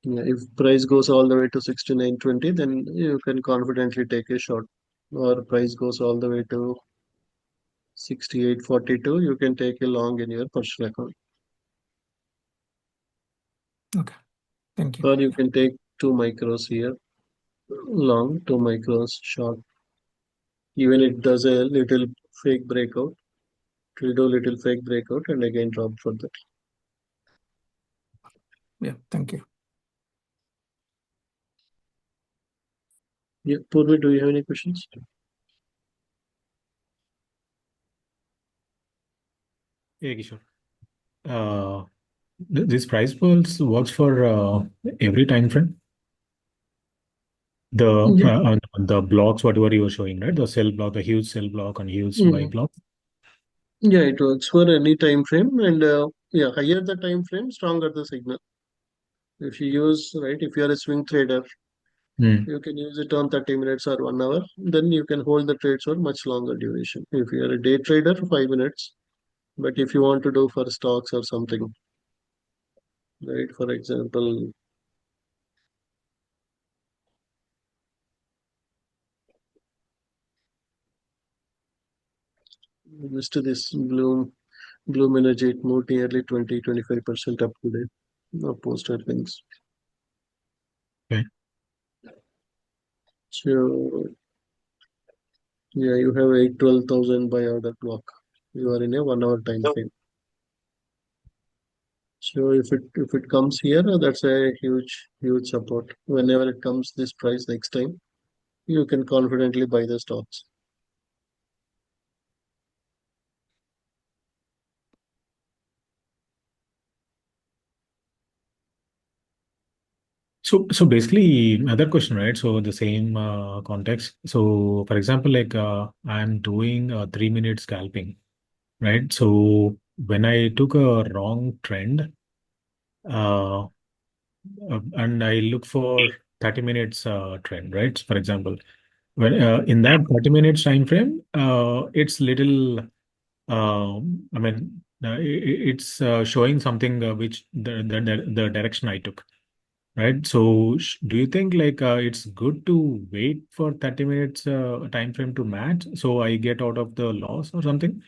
Yeah, if price goes all the way to 69.20, then you can confidently take a short. Or price goes all the way to 68.42, you can take a long in your personal account. Okay, thank you. Or you can take 2 micros here, long, 2 micros short. Even it does a little fake breakout, it will do a little fake breakout and again drop further. Yeah, thank you. Yeah, Purvi, do you have any questions? Hey, Kishore. This price pulse works for every time frame. Yeah. The blocks, whatever you were showing, right? The sell block, the huge sell block, and huge buy Mm. block. Yeah, it works for any time frame, and yeah, higher the time frame, stronger the signal. If you use, right, if you are a swing trader, Hmm. you can use it on 30 minutes or 1 hour. Then you can hold the trades for much longer duration. If you are a day trader, 5 minutes. But if you want to do for stocks or something, right, for example, missed this Bloom Energy, it moved nearly 20-25% up today. No post earnings. Okay. So yeah, you have a 12,000 buy order block. You are in a 1 hour time frame. So if it comes here, that's a huge support. Whenever it comes this price next time, you can confidently buy the stocks. So basically, another question, right? So the same context. So for example, like I'm doing 3 minute scalping, right? So when I took a wrong trend, uh, and I look for 30 minutes trend, right? For example, when in that 30 minutes time frame, it's little. I mean, it's showing something which the direction I took. Right. So do you think like it's good to wait for 30 minutes time frame to match so I get out of the loss or something?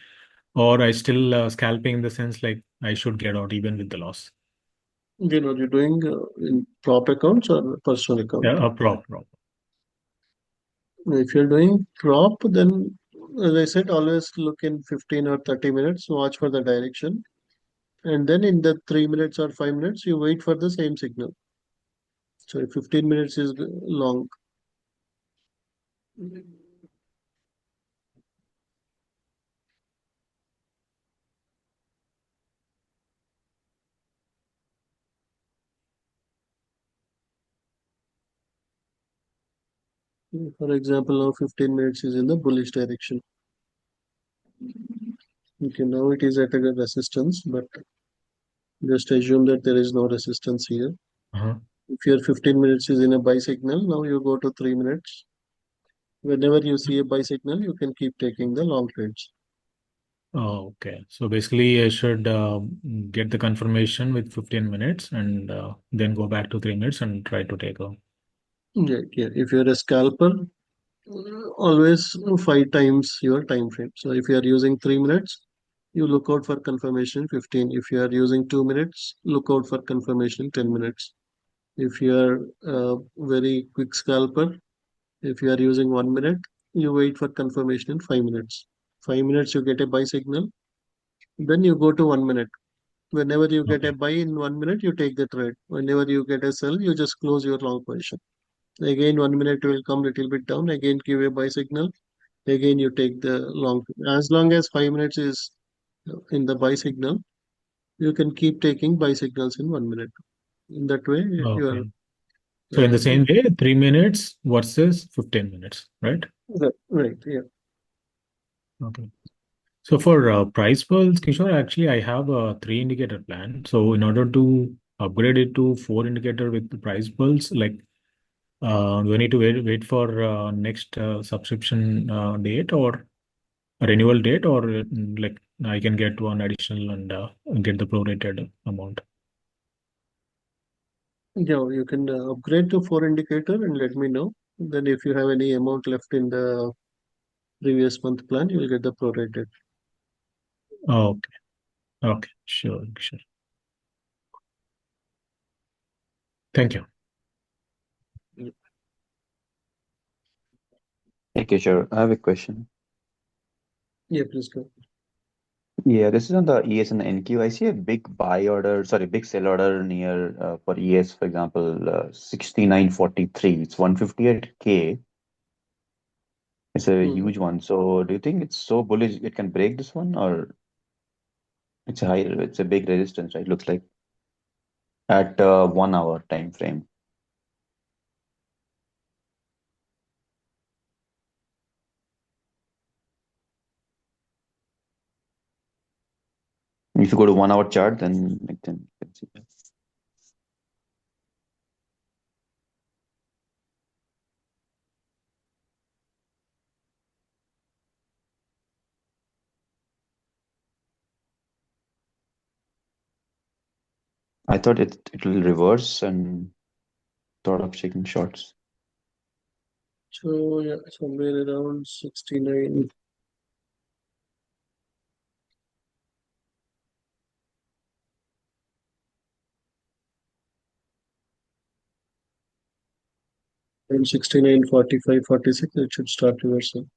Or I still scalping in the sense like I should get out even with the loss? Again, are you doing in prop accounts or personal account? Yeah, a prop. If you're doing prop, then as I said, always look in 15 or 30 minutes, watch for the direction. And then in the 3 minutes or 5 minutes, you wait for the same signal. So if 15 minutes is long. For example, now 15 minutes is in the bullish direction. Okay, now it is at a resistance, but just assume that there is no resistance here. Uh-huh. If your 15 minutes is in a buy signal, now you go to 3 minutes. Whenever you see a buy signal, you can keep taking the long trades. Oh, okay. So basically I should get the confirmation with 15 minutes and then go back to 3 minutes and try to take a. Yeah, yeah. If you're a scalper, always 5 times your time frame. So if you are using 3 minutes, you look out for confirmation 15. If you are using 2 minutes, look out for confirmation 10 minutes. If you are a very quick scalper, if you are using 1 minute, you wait for confirmation in 5 minutes. 5 minutes, you get a buy signal. Then you go to 1 minute. Whenever you get a Okay. buy in 1 minute, you take the trade. Whenever you get a sell, you just close your long position. Again, 1 minute will come little bit down. Again, give a buy signal. Again, you take the long. As long as 5 minutes is in the buy signal, you can keep taking buy signals in 1 minute. In that way, you are Okay. So in the same way, 3 minutes versus 15 minutes, right? right. Yeah. Okay. So for price pearls, Kishore, actually I have a 3 indicator plan. So in order to upgrade it to 4 indicator with the price pearls, like do I need to wait for next subscription date or renewal date, or like I can get one additional and get the prorated amount? Yeah, you can upgrade to 4 indicator and let me know. Then if you have any amount left in the previous month plan, you will get the prorated. Okay. Okay. Sure. Thank you. Okay, sure. I have a question. Yeah, please go. Yeah, this is on the ES and the NQ. I see a big sell order near for ES, for example, 69.43. It's 158K. It's a Mhm. huge one. So do you think it's so bullish it can break this one or? It's a big resistance, right? Looks like at 1 hour time frame. If you go to 1 hour chart, then you can see that. I thought it will reverse and thought of taking shots. So yeah, somewhere around 69. And 69, 45, 46, it should start reversing.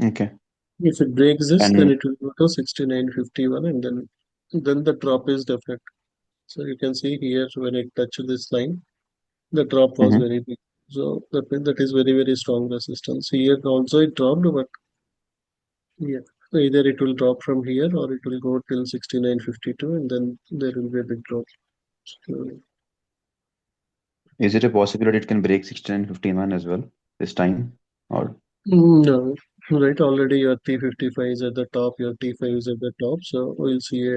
Okay. If it breaks this, then And it will go to 69.51, and then the drop is definite. So you can see here when it touched this line, the drop was mhm. very big. So that means that is very, very strong resistance. Here also it dropped, but yeah, either it will drop from here or it will go till 69.52, and then there will be a big drop. So, Is it a possibility it can break 69.51 as well this time? Or no, right? Already your T55 is at the top, your T5 is at the top, so we'll see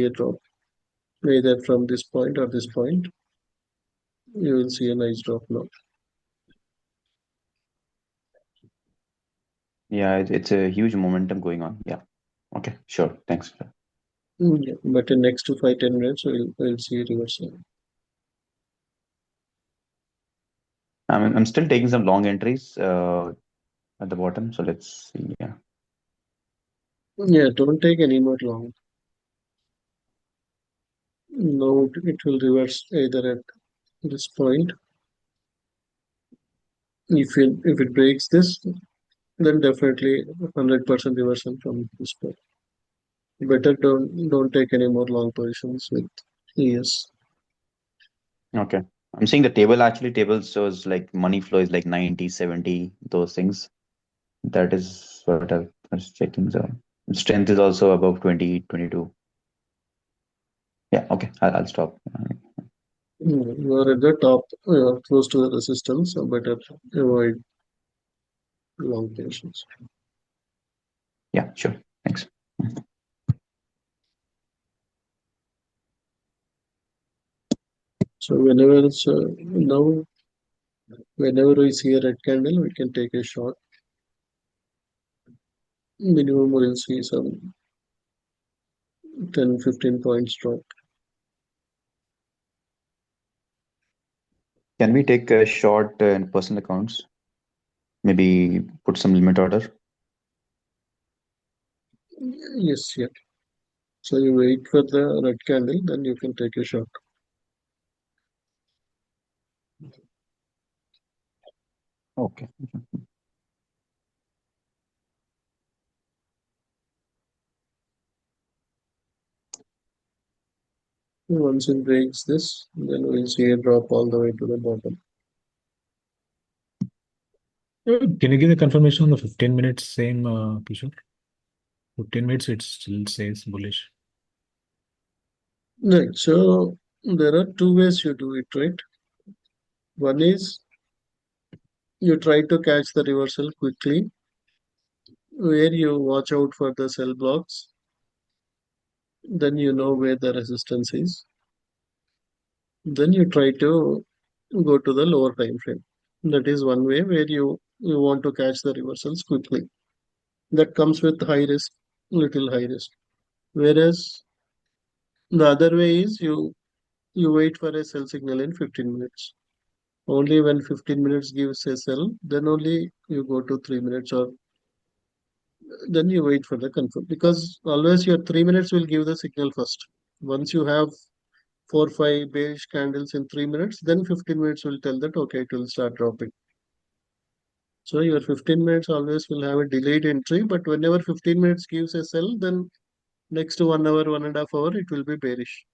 a drop either from this point or this point. You will see a nice drop now. yeah, it's a huge momentum going on. Yeah. Okay, sure. Thanks. Yeah, but in next to 5-10 minutes, we'll see a reversal. I'm still taking some long entries at the bottom. So let's see. Yeah. Yeah, don't take any more long. No, it will reverse either at this point. If it breaks this, then definitely 100% reversal from this point. Better don't take any more long positions with ES. Okay. I'm seeing the table actually. Table shows like money flow is like 90, 70, those things. That is what I was checking. So strength is also above 20, 22. Yeah. Okay. I'll stop. You are at the top, you are close to the resistance, so better avoid long positions. Yeah. Sure. Thanks. So whenever we see a red candle, we can take a shot. Minimum we'll see some 10-15 points drop. Can we take a short in personal accounts? Maybe put some limit order. Yes, yeah. So you wait for the red candle, then you can take a shot. Okay. Once it breaks this, then we'll see a drop all the way to the bottom. Can you give the confirmation on the 15 minutes same, Kishore? 15 minutes, it still says bullish. Right. So there are two ways you do it, right? One is you try to catch the reversal quickly, where you watch out for the sell blocks, then you know where the resistance is. Then you try to go to the lower time frame. That is one way where you want to catch the reversals quickly. That comes with high risk, little high risk. Whereas the other way is you wait for a sell signal in 15 minutes. Only when 15 minutes gives a sell, then only you go to 3 minutes, or then you wait for the confirm, because always your 3 minutes will give the signal first. Once you have 4-5 bearish candles in 3 minutes, then 15 minutes will tell that okay, it will start dropping. So your 15 minutes always will have a delayed entry, but whenever 15 minutes gives a sell, then next 1 hour, 1.5 hour, it will be bearish.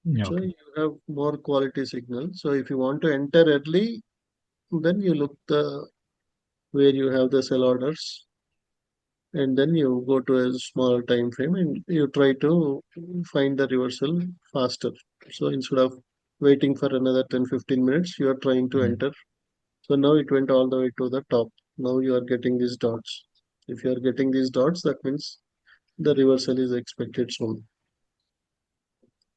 Yeah, So okay. you have more quality signal. So if you want to enter early, then you look the where you have the sell orders, and then you go to a small time frame and you try to find the reversal faster. So instead of waiting for another 10-15 minutes, you are trying to Mm. enter. So now it went all the way to the top. Now you are getting these dots. If you are getting these dots, that means the reversal is expected soon.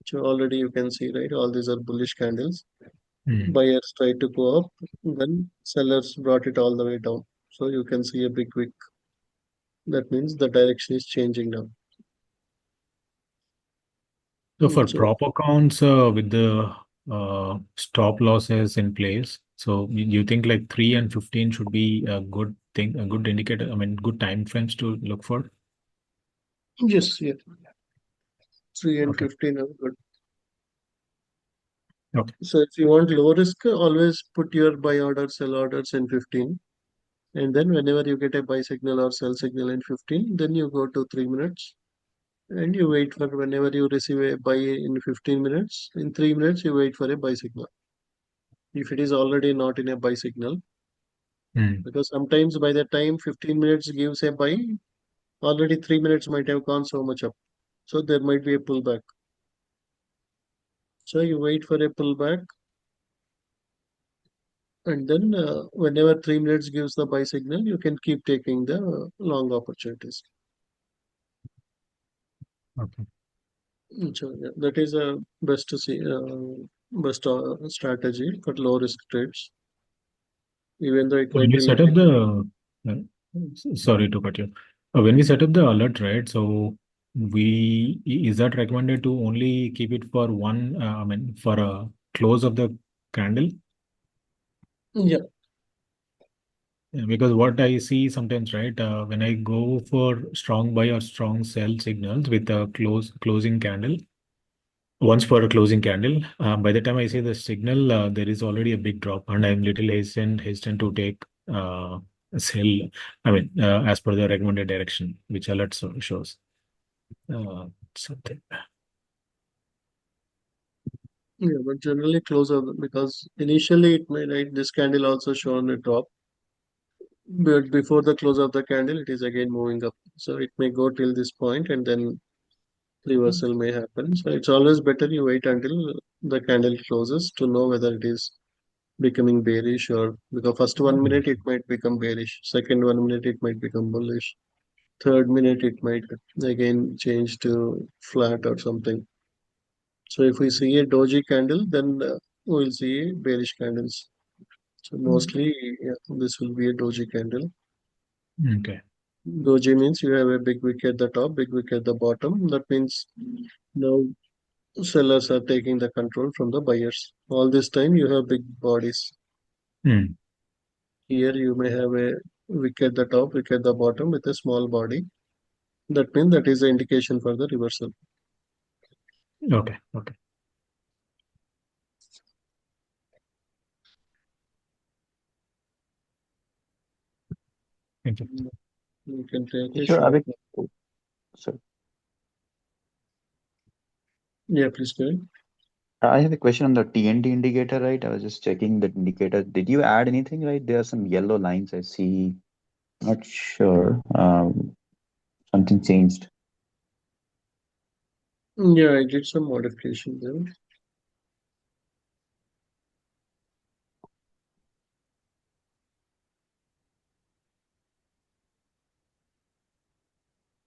So already you can see, right? All these are bullish candles. Mm. Buyers tried to go up, then sellers brought it all the way down. So you can see a big wick. That means the direction is changing now. So for So prop accounts with the stop losses in place, so you think like 3 and 15 should be a good thing, a good indicator, I mean, good time frames to look for? yes, yeah, 3 and Okay. 15 are good. Okay. So if you want low risk, always put your buy order, sell orders in 15. And then whenever you get a buy signal or sell signal in 15, then you go to 3 minutes and you wait for whenever you receive a buy in 15 minutes. In 3 minutes, you wait for a buy signal. If it is already not in a buy signal, Mm. because sometimes by the time 15 minutes gives a buy, already 3 minutes might have gone so much up. So there might be a pullback. So you wait for a pullback, and then whenever 3 minutes gives the buy signal, you can keep taking the long opportunities. Okay. So yeah, that is a best to see best strategy for low risk trades, even though it When might we be set up little. sorry to cut you. When we set up the alert, right? So is that recommended to only keep it for one, I mean, for a close of the candle? Yeah, Yeah, because what I see sometimes, right, when I go for strong buy or strong sell signals with a closing candle, once for a closing candle, by the time I see the signal, there is already a big drop, and I'm little hesitant to take a sell. I mean, as per the recommended direction, which alert shows. Something. yeah, but generally close up because initially it may, right, this candle also shown a drop, but before the close of the candle, it is again moving up. So it may go till this point and then reversal may happen. So it's always better you wait until the candle closes to know whether it is becoming bearish, or because first 1 minute it might become bearish, second 1 minute it might become bullish, third minute it might again change to flat or something. So if we see a doji candle, then we'll see bearish candles. So mostly, yeah, this will be a doji candle. Okay. Doji means you have a big wick at the top, big wick at the bottom. That means now sellers are taking the control from the buyers. All this time you have big bodies. Hmm. Here you may have a wick at the top, wick at the bottom with a small body. That means that is the indication for the reversal. Okay. Okay. Thank you. You can take a Sure, short. Avik. So Yeah, please go ahead. I have a question on the TND indicator, right? I was just checking that indicator. Did you add anything, right? There are some yellow lines I see. Not sure. Something changed. Yeah, I did some modification there.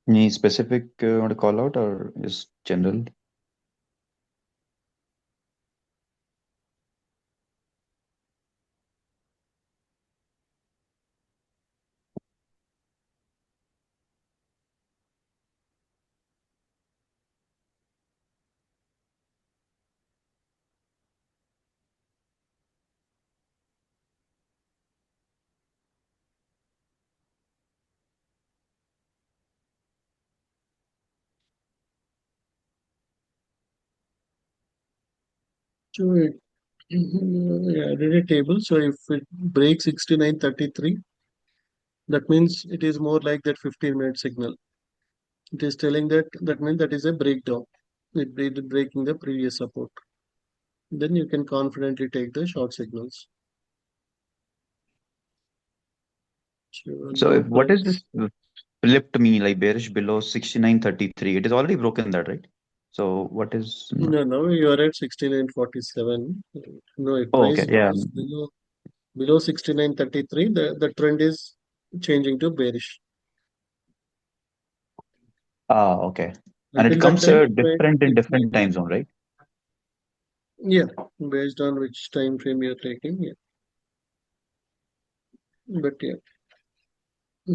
Any specific you want to call out or just general? So yeah, I did a table. So if it breaks 69.33, that means it is more like that 15-minute signal. It is telling that that means that is a breakdown. It breaking the previous support. Then you can confidently take the short signals. So No what is price. this flip to me like bearish below 69.33? It is already broken that, right? So what is? No, now you are at 69.47. No, if Oh, okay. price Yeah. goes below 69.33, the trend is changing to bearish. Ah, okay. And it Until that comes time, different in it may different be, time zone, right? yeah, based on which time frame you're taking, yeah. But yeah,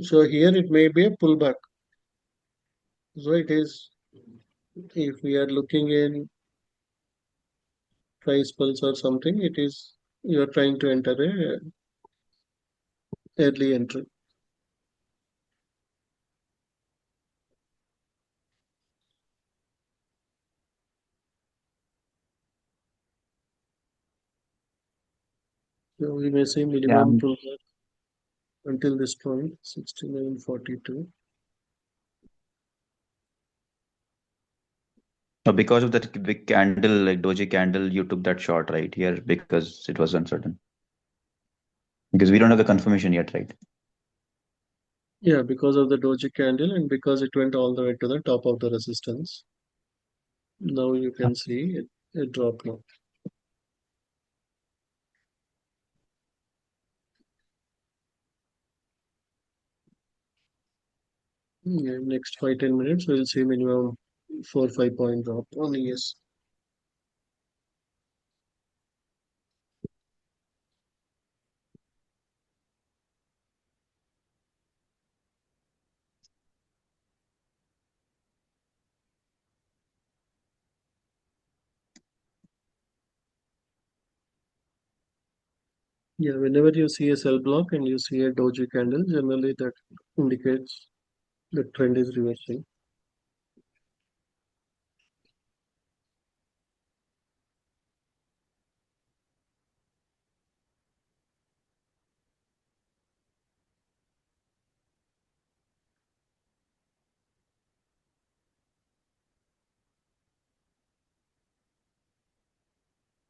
so here it may be a pullback. So it is, if we are looking in price pulse or something, it is you're trying to enter a early entry. So we may see Yeah. minimum pullback until this point, 69.42. Because of that big candle, like doji candle, you took that short right here because it was uncertain. Because we don't have the confirmation yet, right? Yeah, because of the doji candle and because it went all the way to the top of the resistance. Now you can see it drop now. Yeah, next 5-10 minutes, we'll see minimum 4-5 point drop on ES. Yeah, whenever you see a sell block and you see a doji candle, generally that indicates the trend is reversing.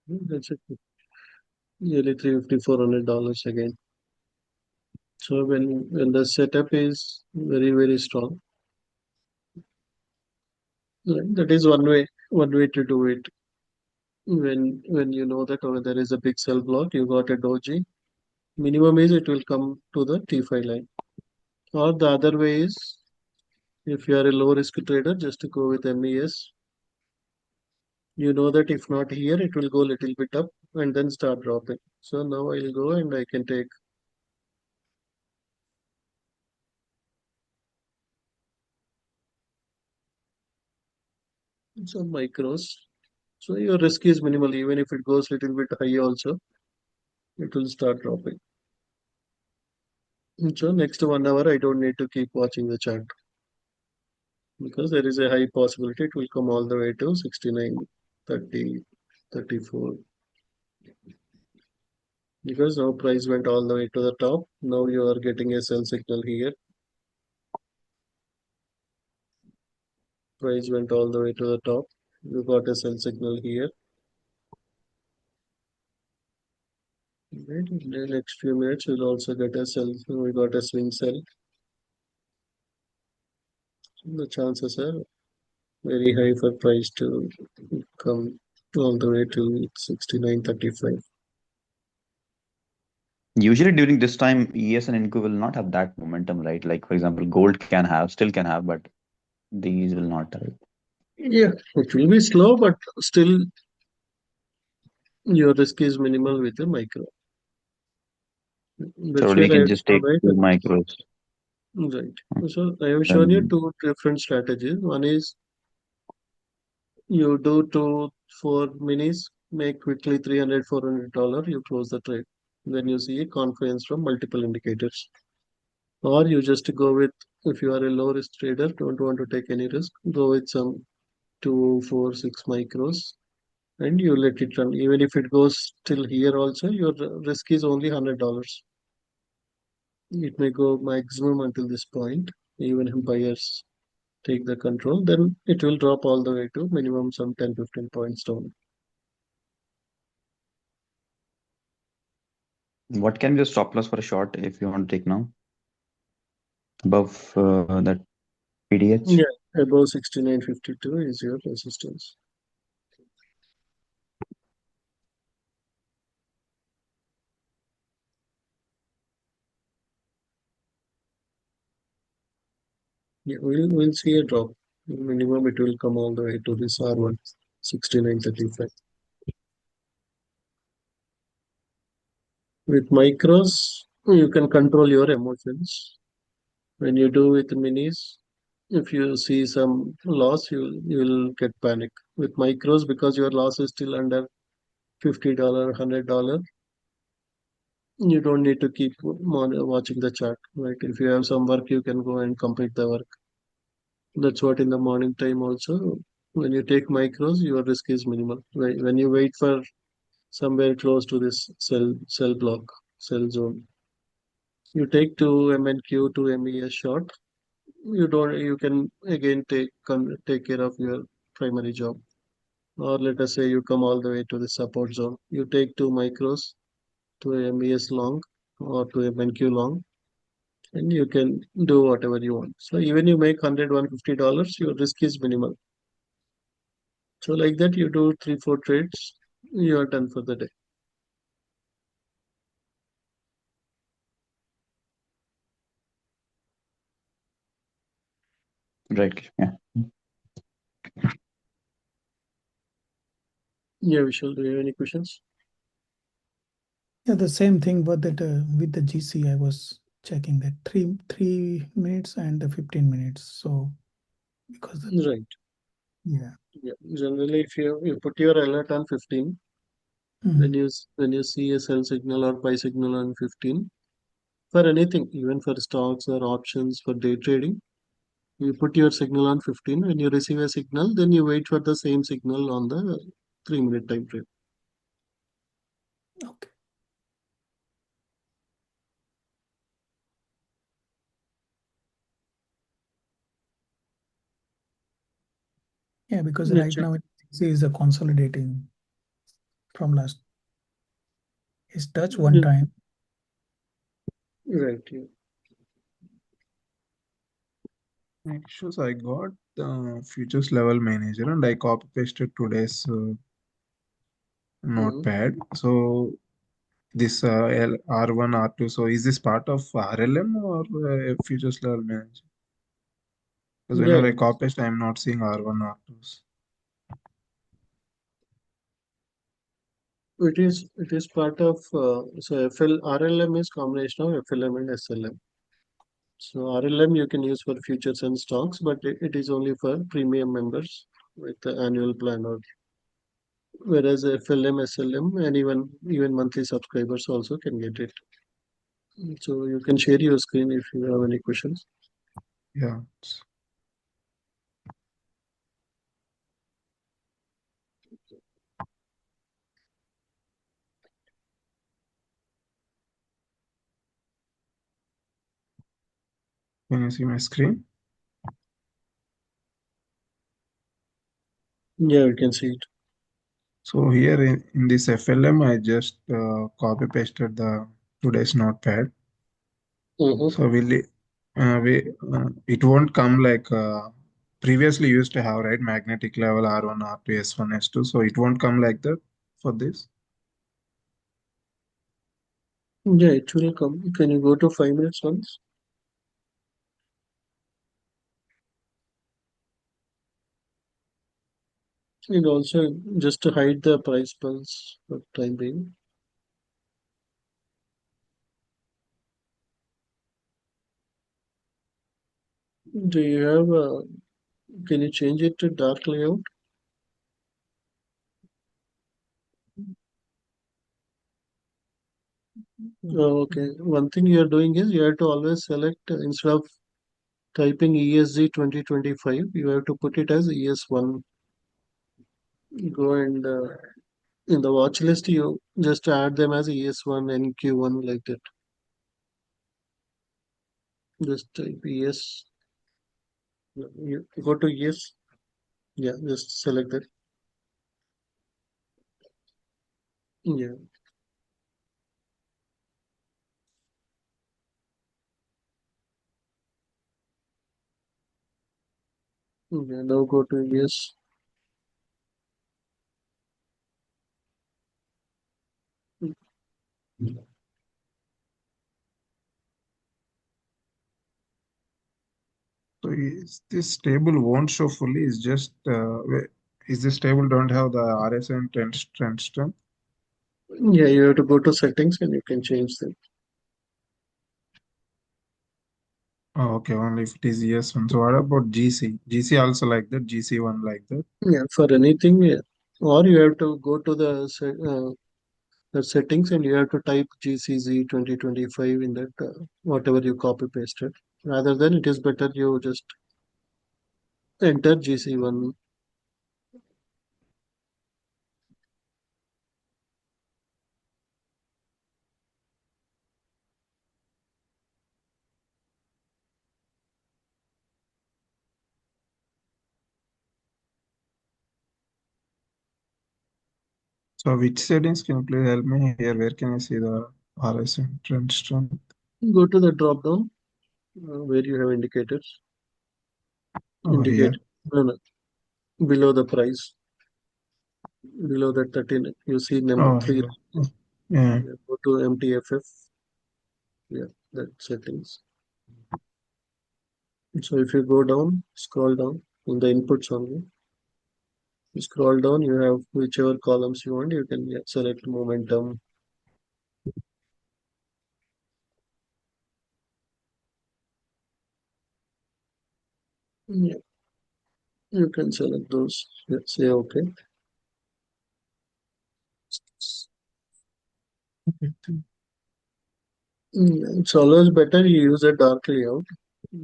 That's it. Nearly $350-400 again. So when the setup is very strong, right, that is one way to do it. When you know that there is a big sell block, you got a doji. Minimum is it will come to the T5 line. Or the other way is if you are a low risk trader, just to go with MES. You know that if not here, it will go a little bit up and then start dropping. So now I'll go and I can take some micros. So your risk is minimal. Even if it goes a little bit high also, it will start dropping. So next 1 hour, I don't need to keep watching the chart because there is a high possibility it will come all the way to 69, 30, 34. Because now price went all the way to the top. Now you are getting a sell signal here. Price went all the way to the top. You got a sell signal here. Right. In the next few minutes, we'll also get a sell. We got a swing sell. The chances are very high for price to come all the way to 69.35. Usually during this time, ES and INCO will not have that momentum, right? Like for example, gold still can have, but these will not, right? Yeah, it will be slow, but still your risk is minimal with a micro. That's So we where I can have just shown, take right? two micros. Right. So I have shown you Then two different strategies. One is you do 2-4 minis, make quickly $300-400, you close the trade. Then you see a confluence from multiple indicators. Or you just go with, if you are a low risk trader, don't want to take any risk, go with some 2, 4, 6 micros and you let it run. Even if it goes till here also, your risk is only $100. It may go maximum until this point. Even if buyers take the control, then it will drop all the way to minimum some 10-15 points down. what can be the stop loss for a short if you want to take now? above that PDH. Yeah, above 69.52 is your resistance. Yeah, we'll see a drop. Minimum it will come all the way to this R1 69.35. With micros, you can control your emotions. When you do with minis, if you see some loss, you'll get panic. With micros, because your loss is still under $50, $100, you don't need to keep watching the chart. Right? If you have some work, you can go and complete the work. That's what in the morning time also. When you take micros, your risk is minimal. When you wait for somewhere close to this sell block, sell zone, you take to MNQ to MES short. You can again take care of your primary job. Or let us say you come all the way to the support zone. You take two micros to MES long or to MNQ long, and you can do whatever you want. So even you make $100, $150, your risk is minimal. So like that, you do 3, 4 trades, you are done for the day. Right. Yeah. Yeah, Vishal, do you have any questions? Yeah, the same thing, but that with the GC, I was checking that three minutes and the 15 minutes. So because Right. yeah. Yeah. Generally, if you put your alert on 15, Mhm. when you see a sell signal or buy signal on 15, for anything, even for stocks or options for day trading, you put your signal on 15. When you receive a signal, then you wait for the same signal on the 3 minute time frame. Okay. Yeah, because Yeah, right check. now it is a consolidating from last. It's touched one Yeah, time. right. Yeah. Issues I got the futures level manager and I copy pasted today's Mhm. notepad. So this R1, R2. So is this part of RLM or futures level manager? Because Yeah, whenever I copy paste, I'm not seeing R1, R2s. it is part of so RLM is combination of FLM and SLM. So RLM you can use for futures and stocks, but it is only for premium members with the annual plan, or whereas FLM, SLM, and even monthly subscribers also can get it. So you can share your screen if you have any questions. Yeah. Can you see my screen? Yeah, you can see it. So here in this FLM, I just copy pasted the today's notepad. Mm-hmm. So will it, it won't come like previously used to have, right? Magnetic level R1, R2, S1, S2. So it won't come like that for this. Yeah, it will come. Can you go to 5 minutes once? And also just to hide the price pulse for time being. Do you have can you change it to dark layout? Okay. One thing you are doing is you have to always select instead of typing ESG 2025, you have to put it as ES1. Go and in the watch list, you just add them as ES1 and Q1 like that. Just type ES. You go to ES. Yeah, just select that. Yeah. Okay, now go to yes. So is this table won't show fully? Is just is this table don't have the RSI and trend strength? Yeah, you have to go to settings and you can change them. Oh, okay, only if it is yes one. So what about GC? GC also like that. GC one like that. Yeah, for anything, yeah. Or you have to go to the settings and you have to type GCZ 2025 in that whatever you copy pasted. Rather than it is better you just enter GC1. So which settings can you please help me here? Where can I see the RSI and trend strength? Go to the drop down where you have indicators. Oh, here. Indicate no, no, below the price, below that 13, you see number Oh, 3. here. Yeah. Yeah, go to MTFF. Yeah, that settings. So if you go down, scroll down in the inputs only. You scroll down, you have whichever columns you want. You can select momentum. Yeah, you can select those. Yeah, say okay. It's always better you use a dark layout.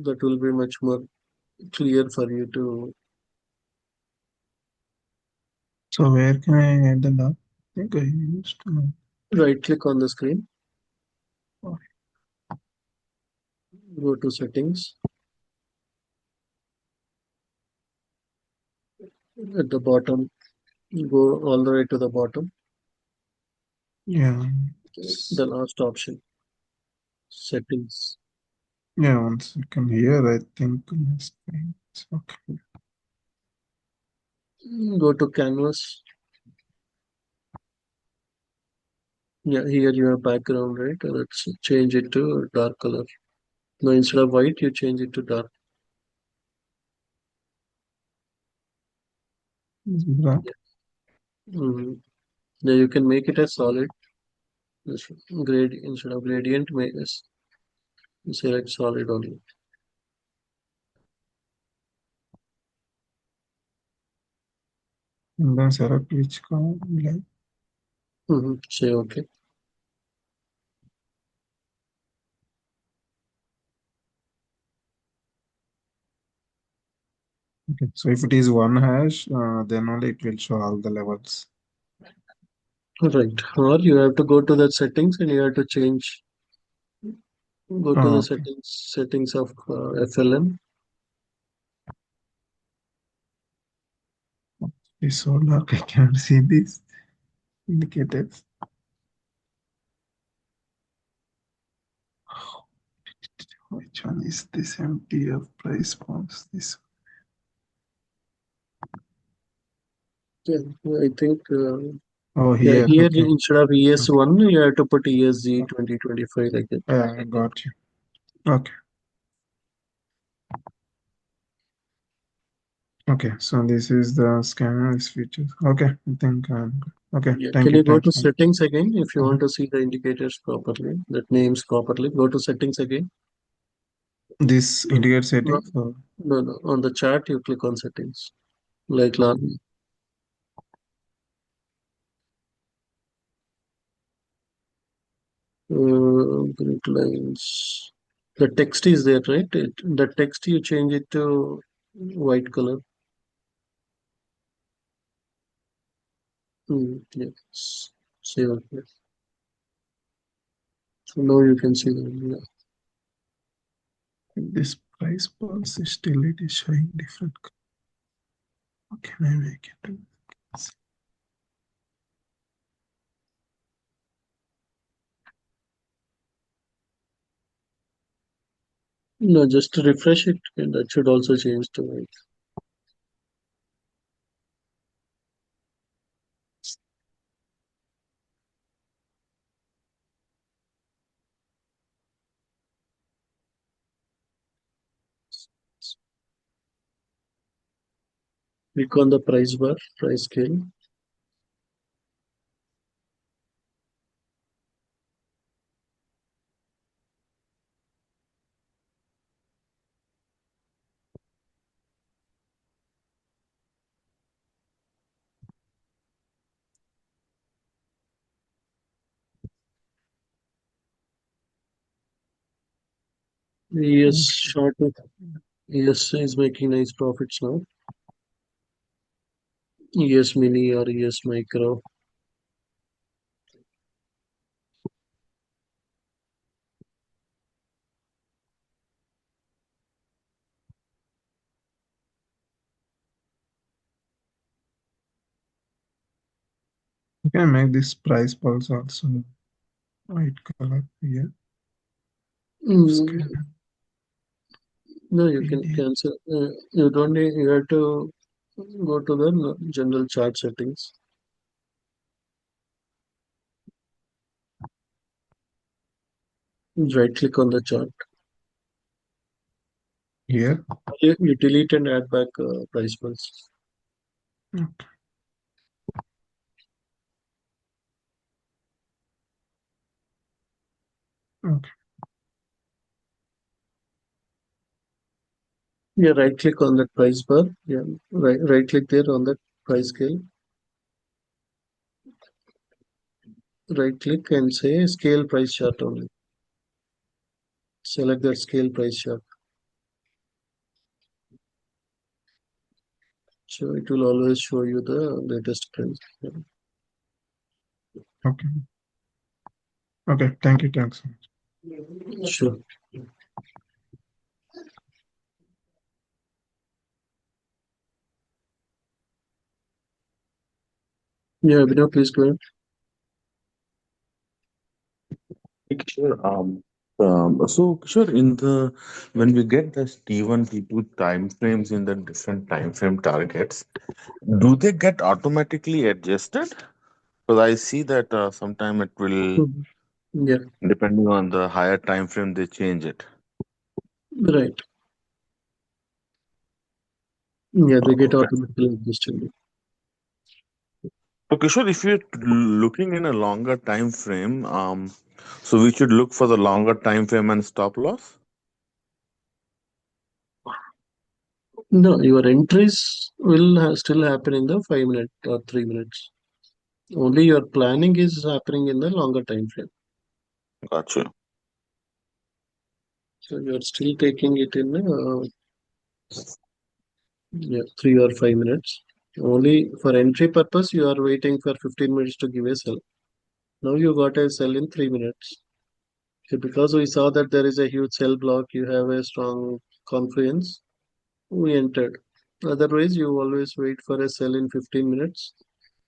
That will be much more clear for you to So where can I add the log? I think I used. right click on the screen, Oh, go to settings. At the bottom, go all the way to the bottom. yeah. The last option, settings. Yeah, one second here. I think my screen. Okay. Go to canvas. Yeah, here you have background, right? Let's change it to dark color. Now instead of white, you change it to dark. It's black. Mhm. Yeah, you can make it as solid. Just grade instead of gradient, make us select solid only. And then select which color. Black. Say okay. Okay. So if it is one hash, then only it will show all the levels. Right. Or you have to go to the settings and you have to change. Go to Oh, the okay. settings of FLM. It's so dark. I can't see these indicators. Which one is this MTF price box? This. Yeah, I think. Oh, Yeah, here. here Okay. instead of Okay. ES1, you have to put ESG 2025 like that. Yeah, I got you. Okay. Okay. So this is the scanner is features. Okay. I think I'm good. Okay. Yeah. Thank Can you. you go Thank to you. settings again if you Mhm. want to see the indicators properly, that names properly? Go to settings again. This No, indicate no, settings. Or no. On the chart, you click on settings. Like grid lines. The text is there, right? The text you change it to white color. Yes. Save it. So now you can see them. Yeah. this price pulse is still it is showing different. How can I make it? No, just to refresh it, and that should also change to white. Click on the price bar, price scale. Yes, short. Yes, is making nice profits now. Yes, mini or yes, micro. You can make this price pulse also white color here. Scan No, you can PDF. cancel. You don't need, you have to go to the general chart settings. Right click on the chart. Here. You delete and add back price pulse. Okay. Okay. Yeah, right click on that price bar. Yeah, right click there on that price scale. Right click and say scale price chart only. Select that scale price chart. So it will always show you the latest price. Yeah. Okay. Okay. Thank you. Thanks. Sure. Yeah, Abhinav, please go ahead. Sure. So sure, in the when we get the T1, T2 time frames in the different time frame targets, do they get automatically adjusted? Because I see that sometime it will, Mhm. Yeah, depending on the higher time frame, they change it. right. Yeah, they get Okay. automatically adjusted. So Kishore, if you're looking in a longer time frame, so we should look for the longer time frame and stop loss. No, your entries will still happen in the 5 minute or 3 minutes. Only your planning is happening in the longer time frame. Gotcha. So you're still taking it in yeah, 3 or 5 minutes. Only for entry purpose, you are waiting for 15 minutes to give a sell. Now you got a sell in 3 minutes. Okay, because we saw that there is a huge sell block, you have a strong confidence, we entered. Otherwise, you always wait for a sell in 15 minutes.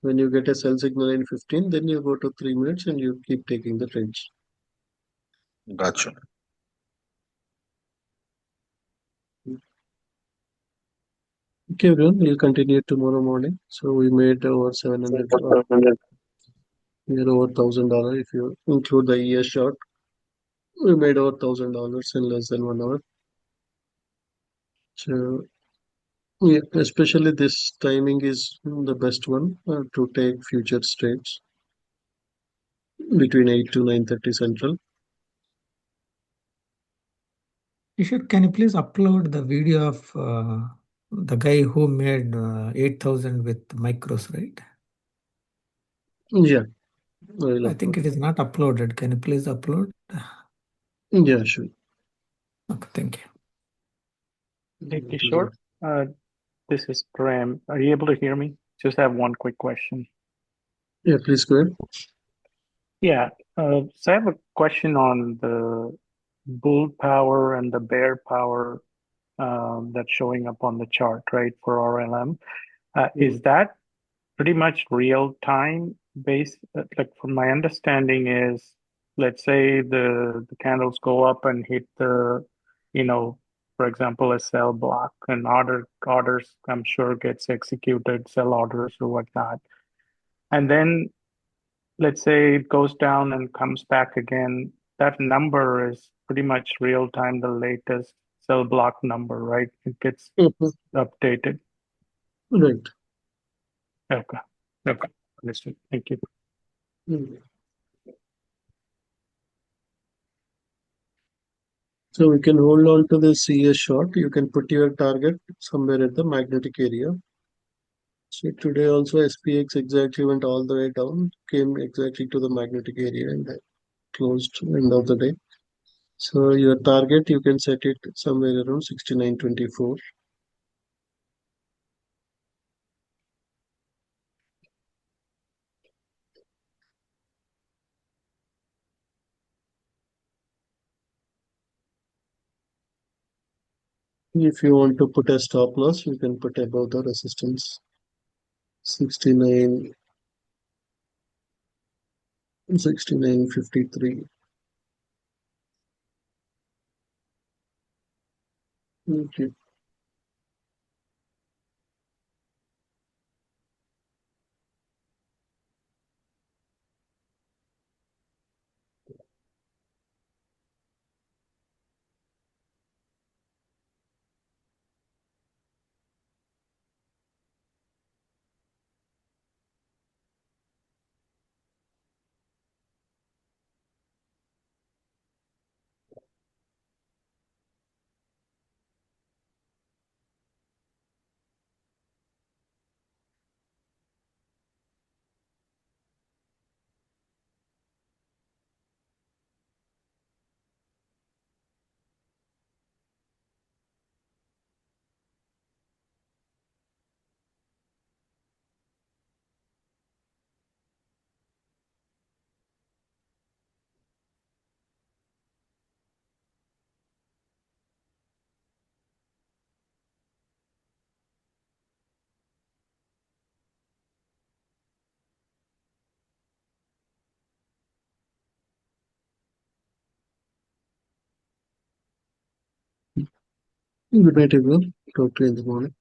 When you get a sell signal in 15, then you go to 3 minutes and you keep taking the trades. Gotcha. Okay, everyone, we'll continue tomorrow morning. So we made over 700, we over $1,000 if you include the ES short. We made over $1,000 in less than 1 hour. So yeah, especially this timing is the best one to take future trades between 8 to 9:30 Central. Kishore, can you please upload the video of the guy who made 8,000 with micros, right? Yeah, I will I think upload. it is not uploaded. Can you please upload? Yeah, sure. Okay, thank you. Hey, Kishore, this is Prem. Are you able to hear me? Just have one quick question. Yeah, please go ahead. Yeah, so I have a question on the bull power and the bear power that's showing up on the chart, right, for RLM. Is that pretty much real time based? Like, from my understanding is, let's say the candles go up and hit the, for example, a sell block, and orders, I'm sure, gets executed, sell orders or whatnot. And then let's say it goes down and comes back again. That number is pretty much real time, the latest sell block number, right? It gets Mhm. updated. Right. Okay. Okay. Understood. Thank you. Mm. So we can hold on to the CS short. You can put your target somewhere at the magnetic area. So today also SPX exactly went all the way down, came exactly to the magnetic area and then closed end of the day. So your target you can set it somewhere around 69.24. If you want to put a stop loss, you can put above the resistance 69, 69.53. Okay. Good night, everyone. Talk to you in the morning.